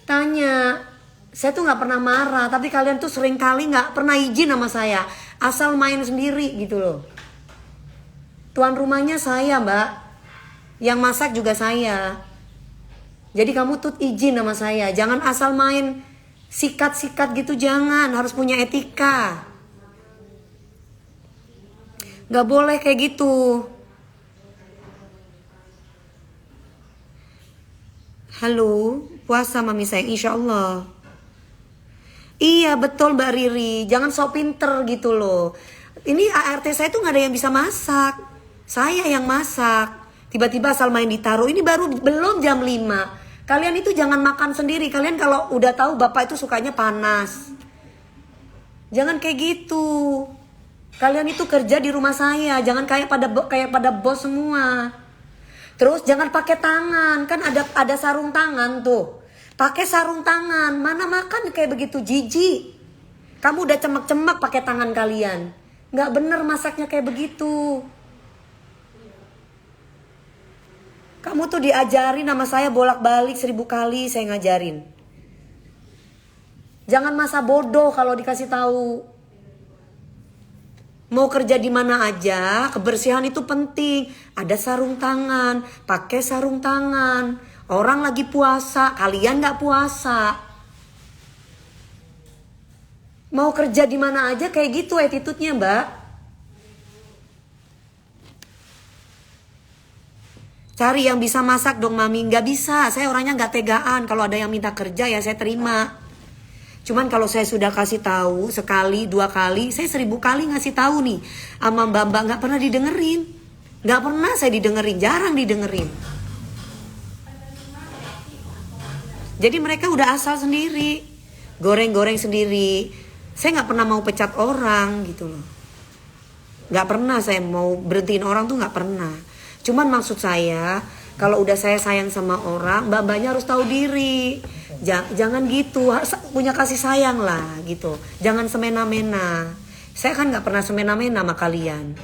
Tanya. Saya tuh gak pernah marah, tapi kalian tuh sering kali gak pernah izin sama saya. Asal main sendiri gitu loh. Tuan rumahnya saya, Mbak. Yang masak juga saya. Jadi kamu tuh izin sama saya. Jangan asal main sikat-sikat gitu, jangan. Harus punya etika. Gak boleh kayak gitu. Halo, puasa mami sayang, insya Allah. Iya betul Mbak Riri, jangan sok pinter gitu loh. Ini ART saya tuh gak ada yang bisa masak. Saya yang masak. Tiba-tiba asal main ditaruh, ini belum jam 5. Kalian itu jangan makan sendiri. Kalian kalau udah tahu bapak itu sukanya panas. Jangan kayak gitu. Kalian itu kerja di rumah saya, jangan kayak pada bos semua. Terus jangan pakai tangan, kan ada sarung tangan tuh. Pakai sarung tangan, mana makan kayak begitu, jijik. Kamu udah cemek-cemek pakai tangan kalian. Nggak bener masaknya kayak begitu. Kamu tuh diajarin sama saya bolak-balik 1000 kali saya ngajarin. Jangan masa bodoh kalau dikasih tahu. Mau kerja di mana aja, kebersihan itu penting. Ada sarung tangan, pakai sarung tangan. Orang lagi puasa, kalian nggak puasa. Mau kerja di mana aja kayak gitu attitude-nya, Mbak. Cari yang bisa masak dong mami. Nggak bisa, saya orangnya nggak tegaan. Kalau ada yang minta kerja ya saya terima. Cuman kalau saya sudah kasih tahu sekali, 2 kali, saya 1000 kali ngasih tahu nih sama mbak-mbak, nggak pernah didengerin. Nggak pernah saya didengerin, jarang didengerin. Jadi mereka udah asal sendiri, goreng-goreng sendiri. Saya nggak pernah mau pecat orang gitu loh. Nggak pernah saya mau berhentiin orang tuh, nggak pernah. Cuman maksud saya, kalau udah saya sayang sama orang, mbak-mbaknya harus tahu diri. Jangan gitu, punya kasih sayang lah gitu. Jangan semena-mena. Saya kan nggak pernah semena-mena sama kalian.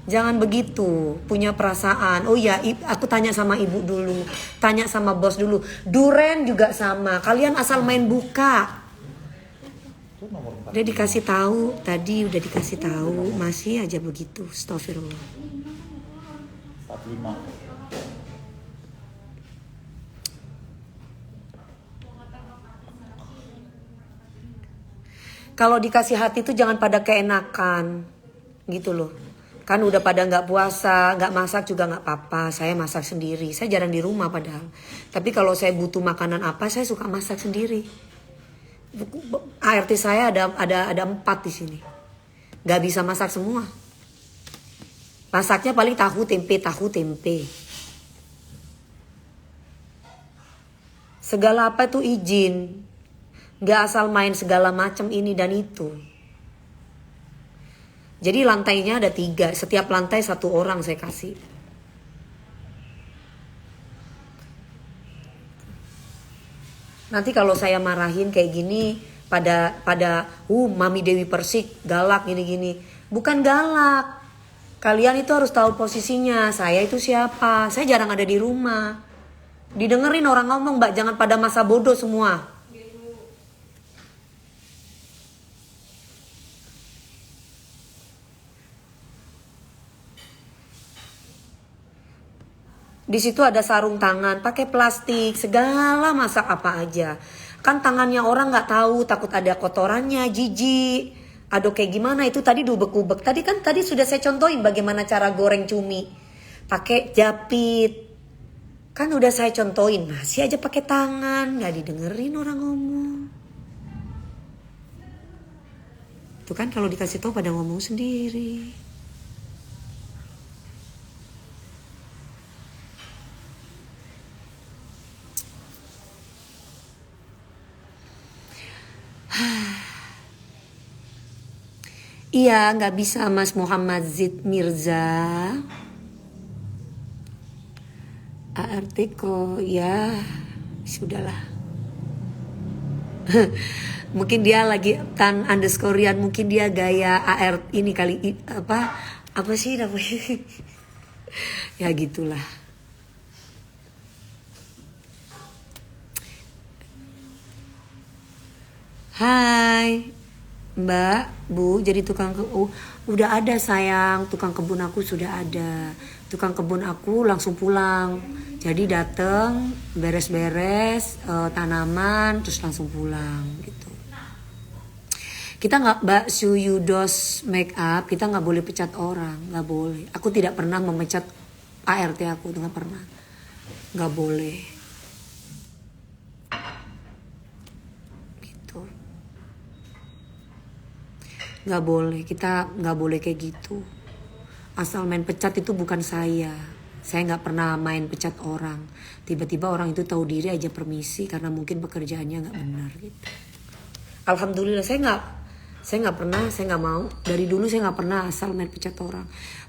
Jangan begitu, punya perasaan. Oh ya, aku tanya sama ibu dulu, tanya sama bos dulu. Duren juga sama. Kalian asal main buka. Itu nomor 4. Udah dikasih tahu, tadi udah dikasih tahu, masih aja begitu. Astagfirullah. 45. Kalau dikasih hati tuh jangan pada keenakan, gitu loh. Kan udah pada nggak puasa, nggak masak juga nggak apa-apa. Saya masak sendiri. Saya jarang di rumah padahal. Tapi kalau saya butuh makanan apa, saya suka masak sendiri. ART saya ada 4 di sini. Nggak bisa masak semua. Masaknya paling tahu tempe. Segala apa itu izin. Nggak asal main segala macam ini dan itu. Jadi lantainya ada 3. Setiap lantai 1 orang saya kasih. Nanti kalau saya marahin kayak gini pada Mami Dewi Persik galak gini-gini. Bukan galak. Kalian itu harus tahu posisinya. Saya itu siapa? Saya jarang ada di rumah. Didengerin orang ngomong, Mbak, jangan pada masa bodoh semua. Di situ ada sarung tangan, pakai plastik, segala masak apa aja. Kan tangannya orang nggak tahu, takut ada kotorannya, jijik. Aduh kayak gimana itu tadi diubek-ubek. Tadi sudah saya contohin bagaimana cara goreng cumi. Pakai japit. Kan udah saya contohin, masih aja pakai tangan, nggak didengerin orang ngomong. Itu kan kalau dikasih tahu pada ngomong sendiri. Iya, nggak bisa Mas Muhammad Zid Mirza. ART kok ya sudahlah. Mungkin dia lagi tan underscorean, mungkin dia gaya AR ini kali apa sih namanya? Ya gitulah. Hai Mbak, Bu, jadi tukang udah ada sayang, tukang kebun aku sudah ada. Tukang kebun aku langsung pulang. Jadi dateng, beres-beres tanaman, terus langsung pulang gitu. Kita nggak Mbak Suyudos make up, kita nggak boleh pecat orang, nggak boleh. Aku tidak pernah memecat ART aku, nggak pernah, nggak boleh. Nggak boleh, kita nggak boleh kayak gitu. Asal main pecat itu bukan saya nggak pernah main pecat orang. Tiba-tiba orang itu tahu diri aja permisi karena mungkin pekerjaannya nggak benar gitu. Alhamdulillah saya nggak pernah, saya nggak mau. Dari dulu saya nggak pernah asal main pecat orang.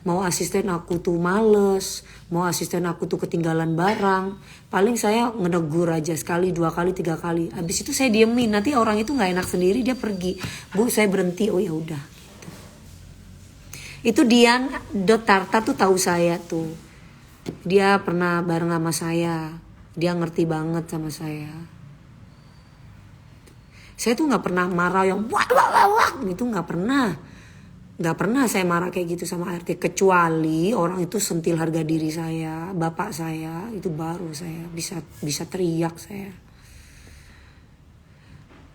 Mau asisten aku tuh males, mau asisten aku tuh ketinggalan barang, paling saya ngenegur aja sekali, 2 kali, 3 kali. Habis itu saya diemin, nanti orang itu nggak enak sendiri dia pergi. Bu, saya berhenti. Oh ya udah. Gitu. Itu Dian Dotarta tuh tahu saya tuh. Dia pernah bareng sama saya. Dia ngerti banget sama saya. Saya tuh nggak pernah marah yang wah gitu, nggak pernah saya marah kayak gitu sama ART, kecuali orang itu sentil harga diri saya, bapak saya, itu baru saya bisa teriak saya.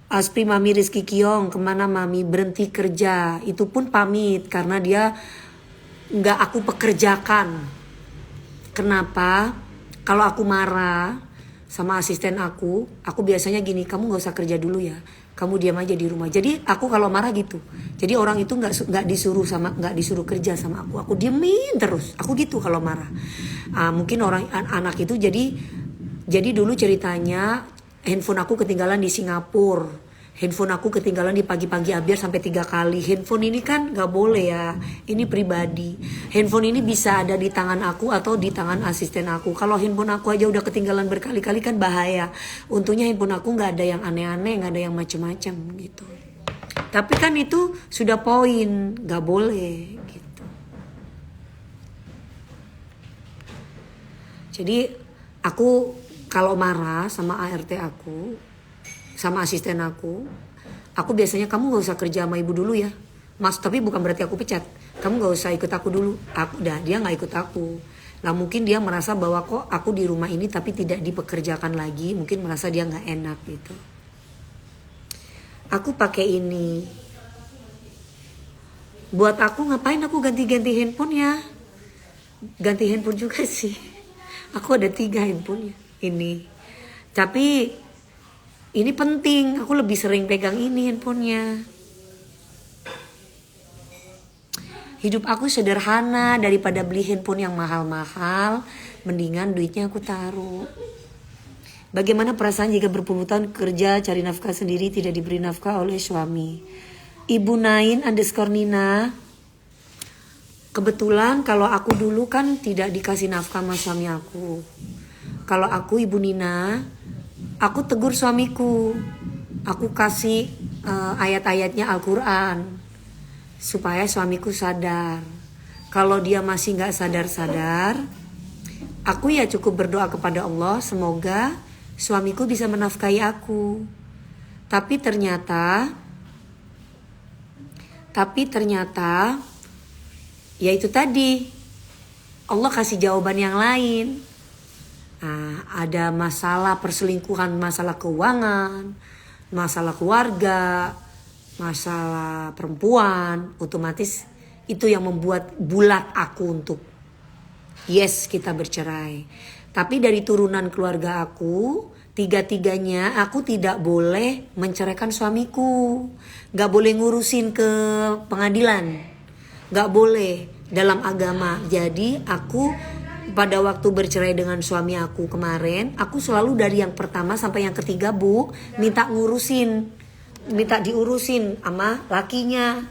Aspri Mami Rizky Kiong, kemana Mami? Berhenti kerja, itu pun pamit karena dia nggak aku pekerjakan. Kenapa? Kalau aku marah sama asisten aku biasanya gini, kamu nggak usah kerja dulu ya, kamu diam aja di rumah. Jadi aku kalau marah gitu, jadi orang itu nggak disuruh kerja sama aku diemin terus. Aku gitu kalau marah. Mungkin anak itu jadi dulu ceritanya handphone aku ketinggalan di Singapura. Handphone aku ketinggalan di pagi-pagi Abiar sampai 3 kali. Handphone ini kan gak boleh ya, ini pribadi. Handphone ini bisa ada di tangan aku atau di tangan asisten aku. Kalau handphone aku aja udah ketinggalan berkali-kali kan bahaya. Untungnya handphone aku gak ada yang aneh-aneh, gak ada yang macem-macem gitu. Tapi kan itu sudah poin, gak boleh gitu. Jadi aku kalau marah sama ART aku, sama asisten aku biasanya, kamu gak usah kerja sama ibu dulu ya mas, tapi bukan berarti aku pecat, kamu gak usah ikut aku dulu. Dia gak ikut aku. Nah mungkin dia merasa bahwa kok aku di rumah ini tapi tidak dipekerjakan lagi, mungkin merasa dia gak enak gitu. Aku pakai ini, buat aku ngapain aku ganti-ganti handphone ya, ganti handphone juga sih. Aku ada 3 handphone ya ini, tapi ini penting, aku lebih sering pegang ini handphonenya. Hidup aku sederhana, daripada beli handphone yang mahal-mahal, mendingan duitnya aku taruh. Bagaimana perasaan jika berpuluh tahun kerja cari nafkah sendiri tidak diberi nafkah oleh suami? Ibu Nain _Nina. Kebetulan kalau aku dulu kan tidak dikasih nafkah sama suami aku. Kalau aku Ibu Nina, aku tegur suamiku, aku kasih ayat-ayatnya Al-Quran supaya suamiku sadar. Kalau dia masih gak sadar-sadar, aku ya cukup berdoa kepada Allah semoga suamiku bisa menafkahi aku. Tapi ternyata ya itu tadi, Allah kasih jawaban yang lain. Ada masalah perselingkuhan, masalah keuangan, masalah keluarga, masalah perempuan, otomatis itu yang membuat bulat aku untuk yes kita bercerai. Tapi dari turunan keluarga aku, 3-tiganya aku tidak boleh menceraikan suamiku, gak boleh ngurusin ke pengadilan, gak boleh dalam agama. Jadi aku pada waktu bercerai dengan suami aku kemarin, aku selalu dari yang pertama sampai yang ketiga Bu, minta diurusin sama lakinya.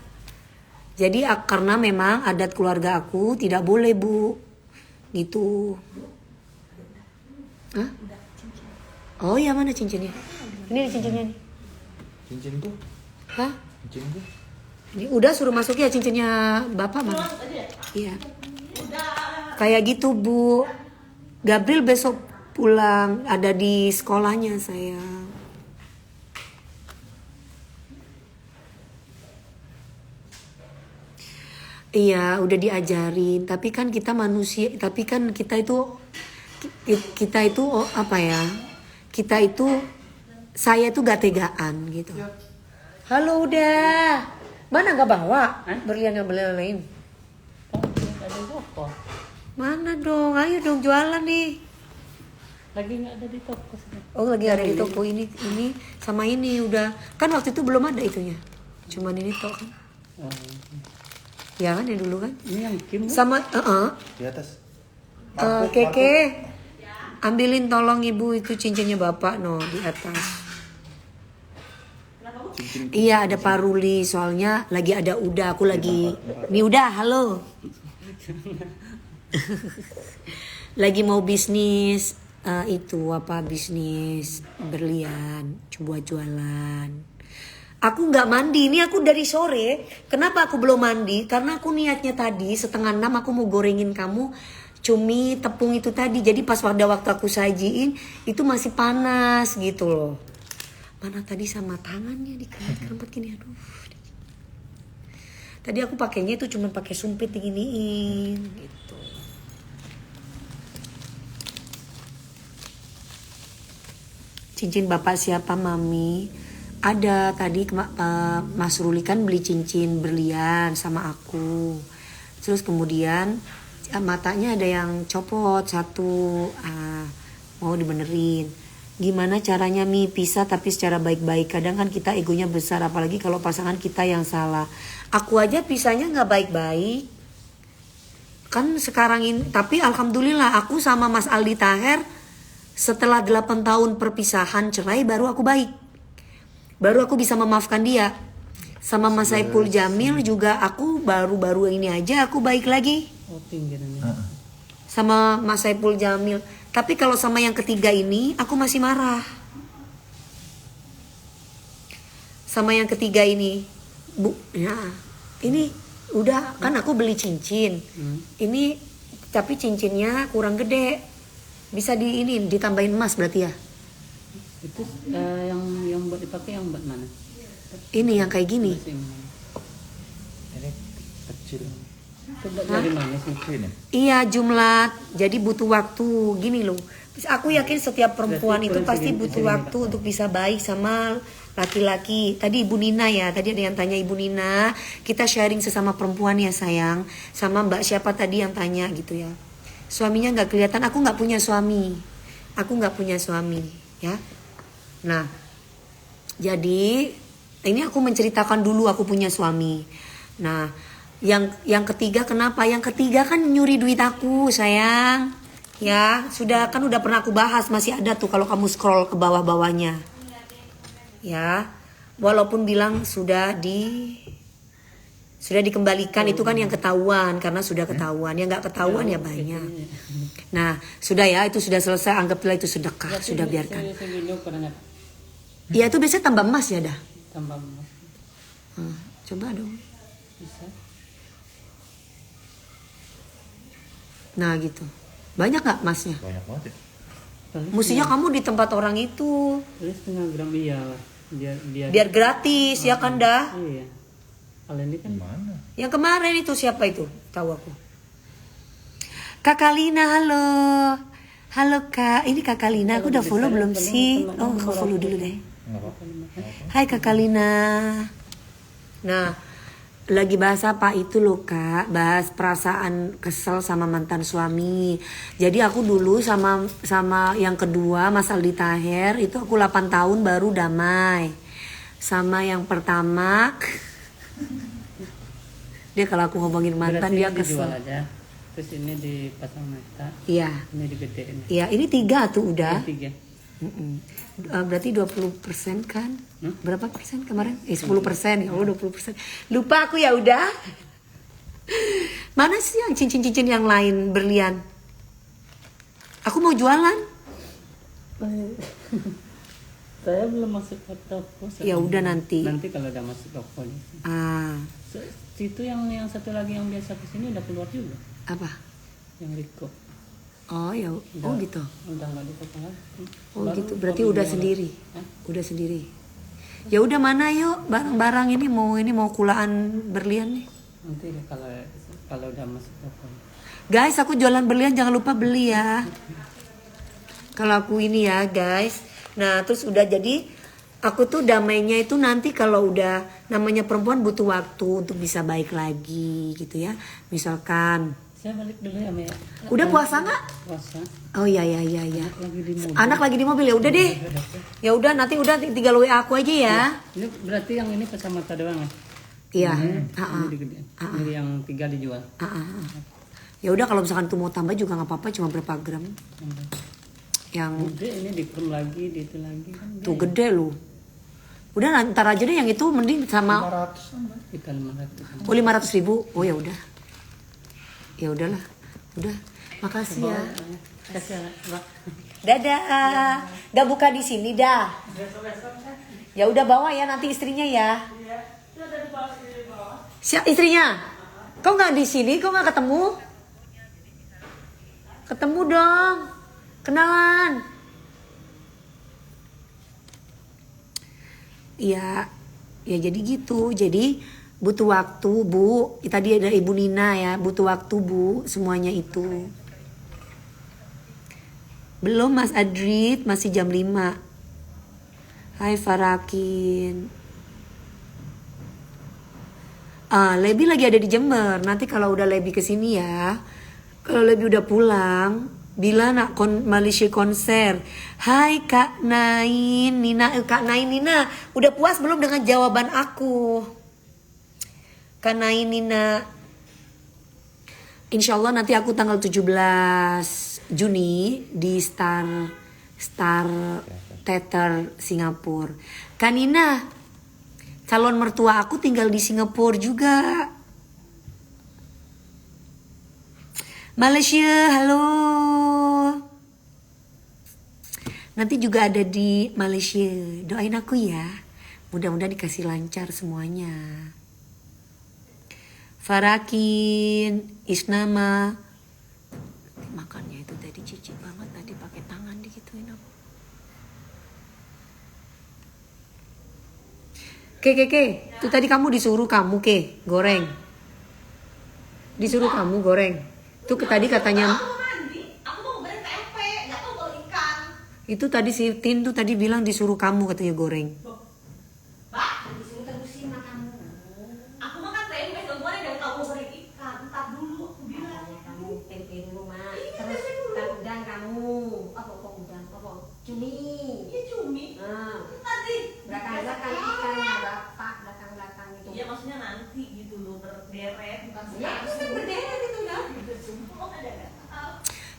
Jadi karena memang adat keluarga aku tidak boleh Bu, gitu. Hah? Oh ya, mana cincinnya? Ini cincinnya nih. Cincin tuh? Hah? Cincin tuh? Ini udah suruh masuk ya cincinnya Bapak mana? Iya. Kayak gitu Bu. Gabriel besok pulang, ada di sekolahnya sayang. Iya udah diajarin, tapi kan kita manusia, tapi kan kita itu apa ya, saya itu gak tegaan gitu. Halo udah, mana gak bawa berlian yang lain? Mana dong, ayo dong jualan nih. Lagi nggak ada di toko. Oh lagi ada di toko ini sama ini udah. Kan waktu itu belum ada itunya. Cuman ini tok kan. Ya kan yang dulu kan. Ini yang Kim. Sama Di atas. Keke. Ambilin tolong ibu itu cincinnya Bapak di atas. Iya ada Paruli soalnya lagi ada Uda, aku lagi. Nih Uda, halo. Lagi mau bisnis bisnis berlian, coba jualan. Aku nggak mandi, ini aku dari sore. Kenapa aku belum mandi? Karena aku niatnya tadi 5:30 aku mau gorengin kamu cumi tepung itu tadi. Jadi pas pada waktu aku sajiin itu masih panas gitu loh. Mana tadi sama tangannya dikerempet gini, aduh. Tadi aku pakainya itu cuma pakai sumpit diginiin gitu. Cincin Bapak siapa Mami? Ada tadi Mas Ruli kan beli cincin berlian sama aku. Terus kemudian matanya ada yang copot satu, mau dibenerin. Gimana caranya Mi pisah tapi secara baik-baik? Kadang kan kita egonya besar, apalagi kalau pasangan kita yang salah. Aku aja pisahnya nggak baik-baik kan sekarang ini, tapi alhamdulillah aku sama Mas Aldi Taher setelah 8 tahun perpisahan cerai baru aku baik, baru aku bisa memaafkan dia. Sama Mas Saipul Jamil juga aku baru-baru ini aja aku baik lagi Oh, tinggi ini. sama Mas Saipul Jamil. Tapi kalau sama yang ketiga ini aku masih marah. Sama yang ketiga ini, Bu, ya ini udah kan aku beli cincin. Ini tapi cincinnya kurang gede. Bisa di ini ditambahin emas berarti ya? Itu yang buat dipakai yang buat mana? Ini yang kayak gini. Masih mana? Ini kecil. Itu buat dari mana sih? Ini. Iya jumlah, jadi butuh waktu gini loh. Aku yakin setiap perempuan Berarti itu kurang pasti segini- butuh segini, waktu Kak. untuk bisa baik sama laki-laki. Tadi Ibu Nina ya, tadi ada yang tanya Ibu Nina. Kita sharing sesama perempuan ya sayang. Sama Mbak siapa tadi yang tanya gitu ya. Suaminya nggak kelihatan, aku nggak punya suami. Aku nggak punya suami ya. Nah, jadi ini aku menceritakan dulu aku punya suami. Nah, yang ketiga kenapa? Yang ketiga kan nyuri duit aku, sayang. Ya, udah pernah aku bahas, masih ada tuh kalau kamu scroll ke bawah-bawahnya. Ya. Walaupun bilang sudah dikembalikan, itu kan yang ketahuan karena sudah ketahuan. Yang nggak ketahuan ya banyak. Nah, sudah ya, itu sudah selesai, anggaplah itu sedekah, sudah biarkan. Segini ukurannya Ya itu biasanya tambah emas ya dah. tambah emas. Coba dong. Bisa. Nah gitu. Banyak nggak emasnya? Banyak banget ya. Mestinya kamu di tempat orang itu. Ini setengah gram iya lah. Biar gratis ya kan dah. Iya. Kalau ini kan Gimana? Yang kemarin itu siapa itu? Tahu aku. Kakak Lina, halo. Halo Kak, ini Kakak Lina, aku udah follow belum sih? Oh, aku follow dulu deh. Enggak apa-apa. Hai Kakak Lina. Nah, lagi bahas apa itu loh Kak? Bahas perasaan kesel sama mantan suami. Jadi aku dulu sama yang kedua Mas Aldi Taher itu aku 8 tahun baru damai. Sama yang pertama dia kalau aku ngomongin mantan berarti dia ini dijual kesel. aja. Terus ini dipasang mata. Iya. Ini digedein. Iya, ini 3 tuh udah. Tiga. Berarti 20% kan? Berapa persen kemarin? 10% ya Allah 20%. Lupa aku ya udah. Mana sih yang cincin-cincin yang lain berlian? Aku mau jualan. Saya belum masuk ke toko. Ya udah nanti. Nanti kalau udah masuk toko nih. Situ yang satu lagi yang biasa kesini udah keluar juga. Apa? Yang Riko. Oh ya, oh gitu. Udah nggak di toko lagi. Oh Baru gitu. Berarti baru udah jualan. sendiri. Hah? Udah sendiri. Ya udah mana yuk barang-barang ini mau kulaan berlian nih. Nanti deh kalau udah masuk toko. Guys, aku jualan berlian jangan lupa beli ya. Kalau aku ini ya, guys. Nah, terus udah jadi aku tuh damainya itu nanti kalau udah namanya perempuan butuh waktu untuk bisa baik lagi gitu ya. Misalkan Saya balik dulu ya, Maya. udah puasa nggak? Puasa. Oh iya. Lagi di mobil. Anak lagi di mobil ya udah deh. Ya udah nanti udah tinggal WA aku aja ya. Ini berarti yang ini kacamata doang ya? Iya. Ini digedein. Ini yang 3 dijual. Ya udah kalau misalkan tuh mau tambah juga nggak apa-apa, cuma berapa gram. Yang Gede ini dikrum lagi, di itu lagi kan. tuh gede loh. Udah ntar aja deh yang itu mending sama 500 an, Mbak. Kita 500. oh 500.000. Oh ya udah. Ya udahlah. Udah. Makasih ya. Kasih Mbak. Dadah. Gak buka di sini dah. Ya udah bawa ya nanti istrinya ya. Siap istrinya. Kok nggak di sini? Kok nggak ketemu? Ketemu dong. Kenalan. Iya. Ya jadi gitu. Jadi butuh waktu Bu. Tadi ada Ibu Nina ya. Butuh waktu Bu. Semuanya itu. Belum Mas Adrit. Masih jam 5. Hai Farakin. Lebi lagi ada di Jember. Nanti kalau udah Lebi kesini ya. Kalau lebih udah pulang, bila nak Malaysia konser. Hai Kak Nain, Kak Nain Nina, udah puas belum dengan jawaban aku? Kak Nain Nina, Insya Allah nanti aku tanggal 17 Juni di Star Theater Singapura. Kak Nina, calon mertua aku tinggal di Singapura juga. Malaysia, halo. Nanti juga ada di Malaysia. Doain aku ya. Mudah-mudahan dikasih lancar semuanya. Farakin, Isnama. Makannya itu tadi cicik banget. Tadi pakai tangan digituin aku. Ke. Itu tadi kamu disuruh kamu ke goreng. Disuruh kamu goreng. Itu tadi katanya. Aku mau goreng tempe, nggak tahu kalau ikan. Itu tadi si Tin tuh tadi bilang disuruh kamu katanya goreng. Mbak, disuruh terusin makanmu. Aku makan tempe, semuanya udah tahu mau goreng ikan. Entar dulu, aku bilang. Kamu tempe dulu mas. Terus udang kamu. Apa udang? Apa? Cumi. Iya cumi. Nah, Tadi. belakang ikannya bapak belakang itu. Iya maksudnya nanti gitu loh berderet bukan Ya, sekarang. berderet itu dah. Semua ada nggak tahu.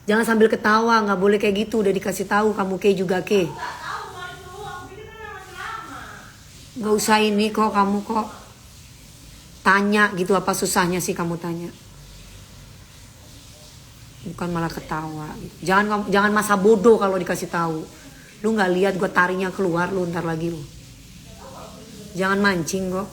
Jangan sambil ketawa, nggak boleh kayak gitu. Udah dikasih tahu kamu ke juga ke. Nggak tahu soal itu. Aku pikir kan masih lama. Nggak usah ini kok kamu kok tanya gitu apa susahnya sih kamu tanya. Bukan malah ketawa. Jangan masa bodoh kalau dikasih tahu. Lu nggak lihat gue tarinya keluar lu ntar lagi lu. Jangan mancing kok.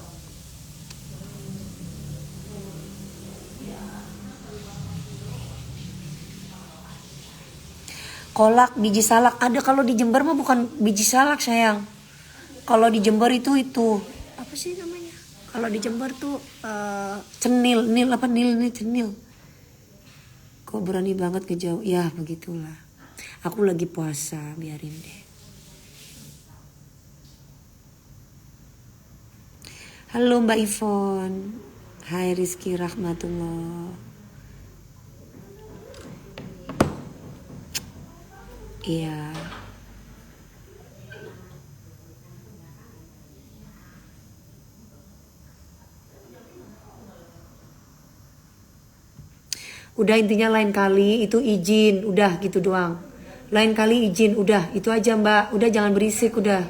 Kolak biji salak ada, kalau di Jember mah bukan biji salak sayang. Kalau di Jember itu apa sih namanya? Kalau di Jember tuh cenil, cenil. Kok berani banget ngejauh? Ya begitulah. Aku lagi puasa, biarin deh. Halo Mbak Ivon. Hai Rizky Rahmatullah. Iya. Udah intinya lain kali itu izin, udah gitu doang. Lain kali izin, udah itu aja Mbak. Udah jangan berisik udah.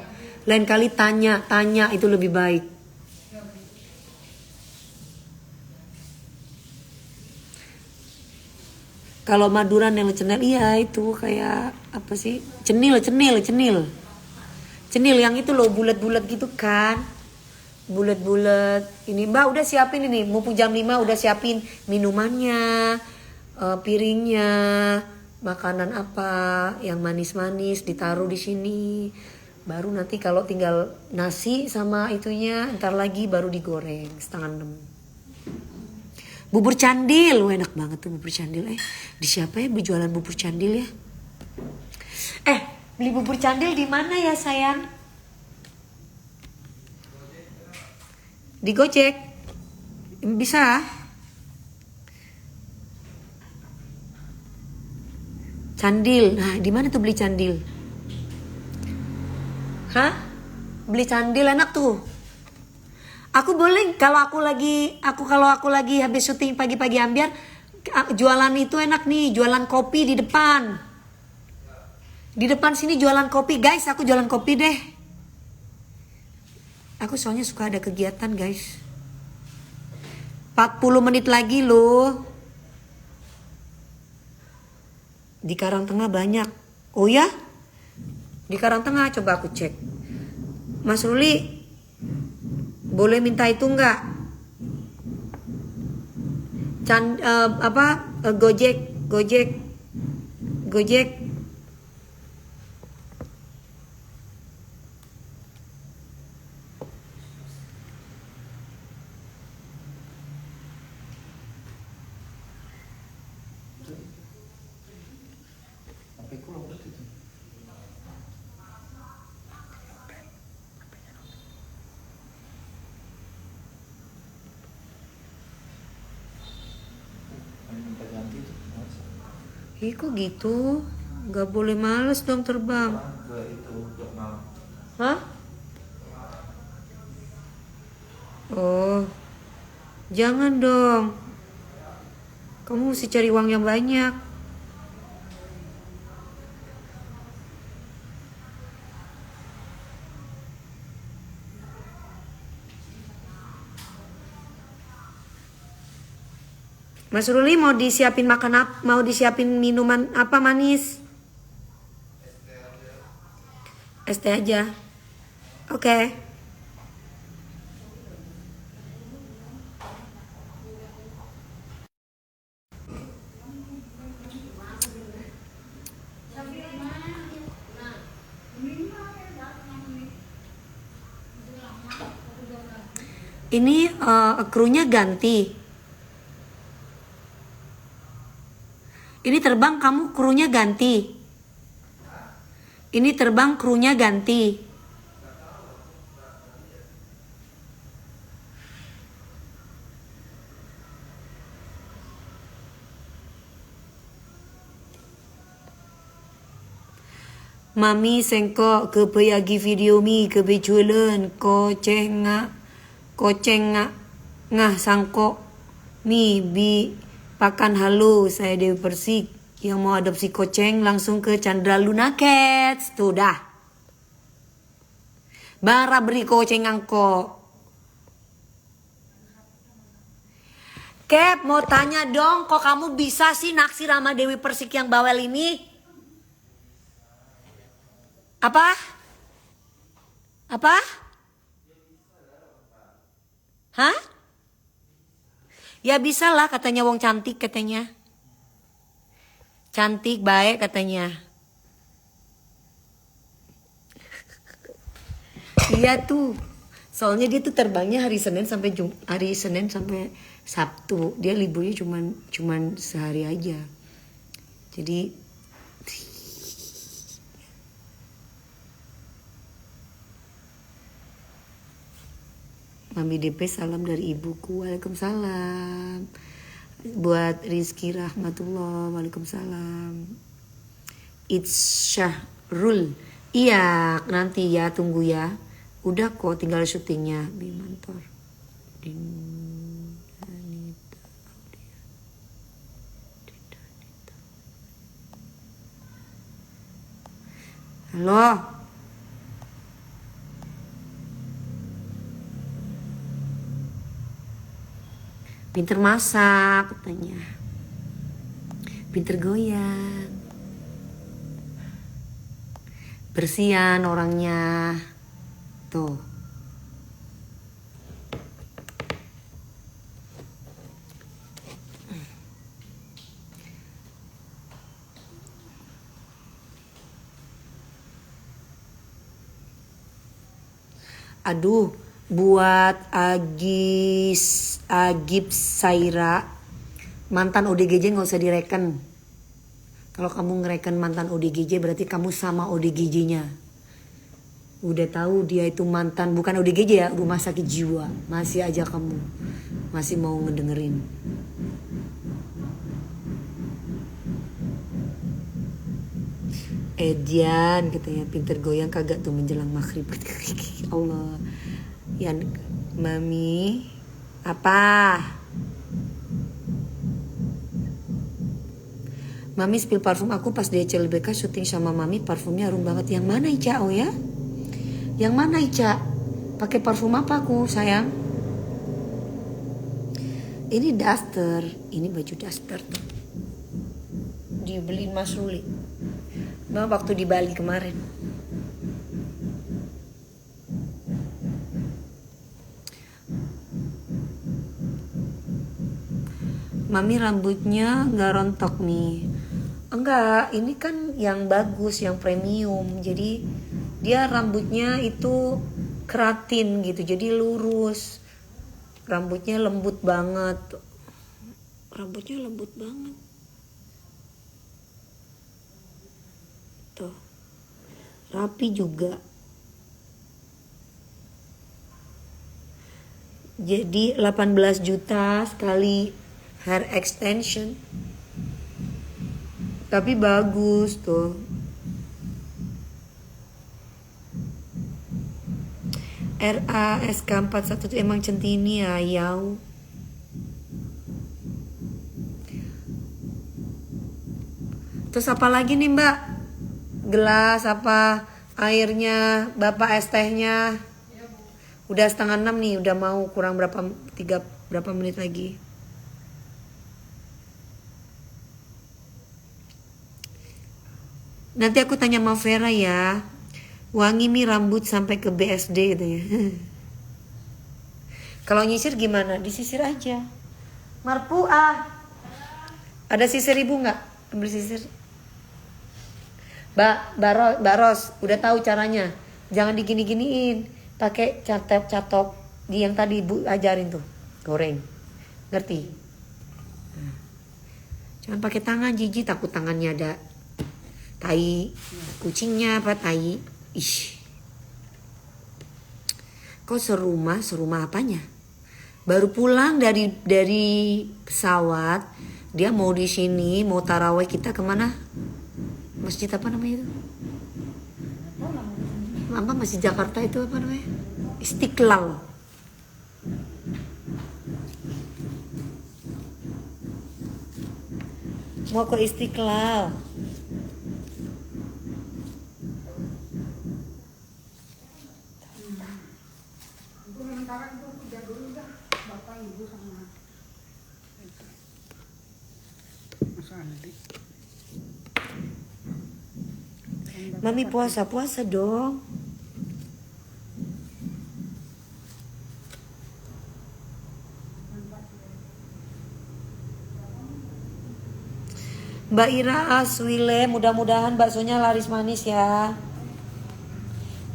Lain kali tanya itu lebih baik. Kalau Madura nel cenel iya itu kayak apa sih? Cenil. Cenil yang itu loh bulat-bulat gitu kan. Bulat-bulat. Ini Mbak udah siapin ini. Mumpung jam 5 udah siapin minumannya, piringnya, makanan apa yang manis-manis ditaruh di sini. Baru nanti kalau tinggal nasi sama itunya ntar lagi baru digoreng 5:30. Bubur candil, wah enak banget tuh bubur candil. Di siapa ya berjualan bubur candil ya? Beli bubur candil di mana ya sayang? Di Gojek. Bisa? Candil. Nah, di mana tuh beli candil? Hah? Beli candil enak tuh. Aku boleh kalau aku lagi habis syuting pagi-pagi ambiar jualan itu enak nih, jualan kopi di depan. Di depan sini jualan kopi, guys, aku jualan kopi deh. Aku soalnya suka ada kegiatan, guys. 40 menit lagi loh. Di Karangtengah banyak. Oh ya? Di Karangtengah coba aku cek. Mas Ruli boleh minta itu enggak? Gojek. Sampai ku lompat itu. Minta ganti itu, Mas. Ih kok gitu? Gak boleh males dong terbang. Ke itu buat malam. Hah? Oh, jangan dong. Kamu mesti cari uang yang banyak. Mas Ruli mau disiapin makan apa? Mau disiapin minuman apa manis? Es teh aja. Oke. Ini krunya ganti. Ini terbang kamu krunya ganti. Ini terbang krunya ganti. Mami sengkok ke payagi video mi ke bejualan koceng ngah sangkok mi bi pakan halo saya Dewi Persik yang mau adopsi koceng langsung ke Chandra Luna Cats tuh dah bara beri koceng angko. Kep mau tanya dong, kok kamu bisa sih naksir sama Dewi Persik yang bawel ini? Apa? Hah? Ya bisa lah katanya wong cantik katanya. Cantik baik katanya. Iya tuh. Soalnya dia tuh terbangnya hari Senin sampai Sabtu. Dia liburnya cuman sehari aja. Jadi Mami DP salam dari ibuku. Waalaikumsalam. Buat Rizky Rahmatullah. Waalaikumsalam. It's Syahrul. Iya nanti ya tunggu ya. Udah kok tinggal syutingnya Bimantor. Halo. Pinter masak katanya. Pinter goyang. Bersihan orangnya. Tuh. Aduh, buat Agib Saira, mantan ODGJ nggak usah direken. Kalau kamu ngereken mantan ODGJ berarti kamu sama ODGJ-nya. Udah tahu dia itu mantan, bukan ODGJ ya, rumah sakit jiwa. Masih aja kamu masih mau ngedengerin. Edian katanya pinter goyang kagak tuh menjelang maghrib. Allah. Yan Mami apa? Mami spill parfum aku pas di CLBK syuting sama Mami, parfumnya harum banget. Yang mana Ica? Oh ya? Yang mana Ica? Pakai parfum apa aku sayang? Ini duster, ini baju duster tuh. Dibeliin Mas Ruli. Nah, waktu di Bali kemarin. Mami rambutnya nggak rontok nih. Enggak, ini kan yang bagus, yang premium. Jadi dia rambutnya itu keratin gitu, jadi lurus. Rambutnya lembut banget. Rambutnya lembut banget. Tuh. Rapi juga. Jadi 18 juta sekali hair extension. Tapi bagus tuh. RASK41 emang centini ya, Yau. Terus apa lagi nih Mbak? Gelas apa? Airnya, Bapak es tehnya. Udah 5:30 nih, udah mau kurang berapa menit lagi. Nanti aku tanya sama Vera ya. Wangi mi rambut sampai ke BSD katanya. Kalau nyisir gimana? Disisir aja. Marpuah. Ada sisir ibu nggak? Ambil sisir. Baros, udah tahu caranya. Jangan digini-giniin. Pakai catok di yang tadi ibu ajarin tuh. Goreng. Ngerti? Jangan pakai tangan, jijik, takut tangannya ada tai kucingnya apa tai. Ih. Kok serumah apanya? Baru pulang dari pesawat, dia mau di sini, mau taraweh, kita kemana? Masjid apa namanya itu? Apa masjid Jakarta itu apa namanya? Istiqlal. Mau ke Istiqlal. Mami puasa dong. Mbak Ira Aswile, mudah-mudahan baksonya laris manis ya.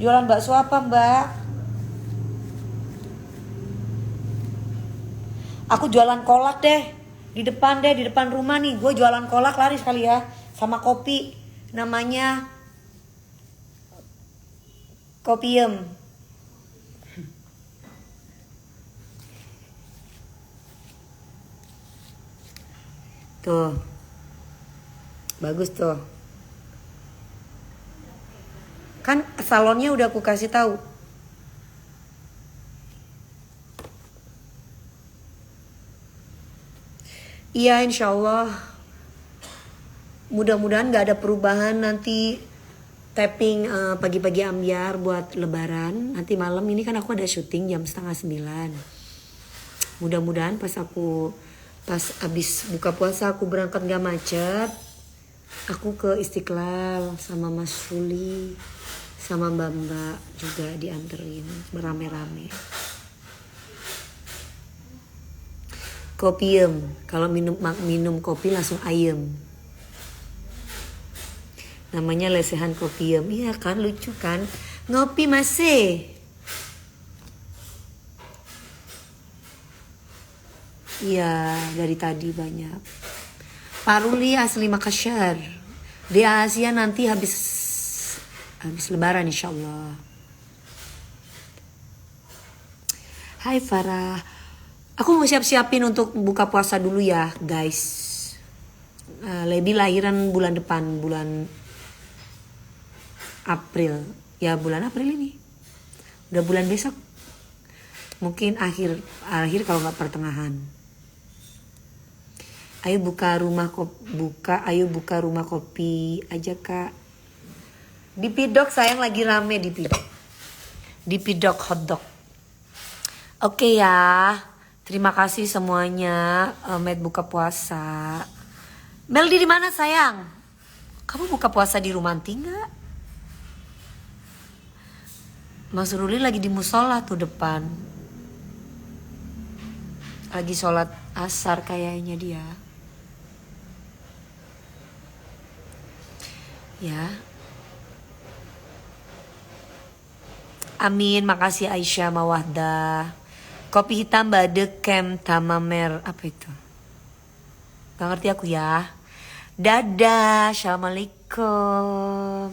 Jualan bakso apa Mbak? Aku jualan kolak deh. Di depan rumah nih. Gue jualan kolak laris kali ya. Sama kopi. Namanya Kopiem. Tuh. Bagus tuh. Kan salonnya udah aku kasih tahu. Iya insya Allah. Mudah-mudahan gak ada perubahan nanti tapping pagi-pagi ambiar buat lebaran. Nanti malam ini kan aku ada syuting jam 8:30. Mudah-mudahan pas abis buka puasa aku berangkat gak macet. Aku ke Istiqlal sama Mas Fuli sama Mbak juga dianterin berame-rame. Kopiem, kalau minum kopi langsung ayem. Namanya lesehan kopiem. Iya kan, lucu kan? Ngopi masih. Iya, dari tadi banyak. Pak Ruli asli Makassar. Di Asia nanti habis lebaran insyaallah. Hai Farah. Aku mau siap-siapin untuk buka puasa dulu ya guys. Lebih lahiran bulan depan, bulan April. Ya bulan April ini. Udah bulan besok. Mungkin akhir kalau nggak pertengahan. Ayo buka rumah kopi aja Kak. Di Pidok sayang lagi rame di Pidok. Di Pidok hotdog. Oke ya. Terima kasih semuanya. Med buka puasa. Meldi di mana sayang? Kamu buka puasa di rumah enggak? Mas Ruli lagi di musola tuh depan. Lagi sholat asar kayaknya dia. Ya. Amin, makasih Aisyah Mawahda. Kopi hitam badek kem tamamer. Apa itu? Gak ngerti aku ya. Dadah, assalamualaikum.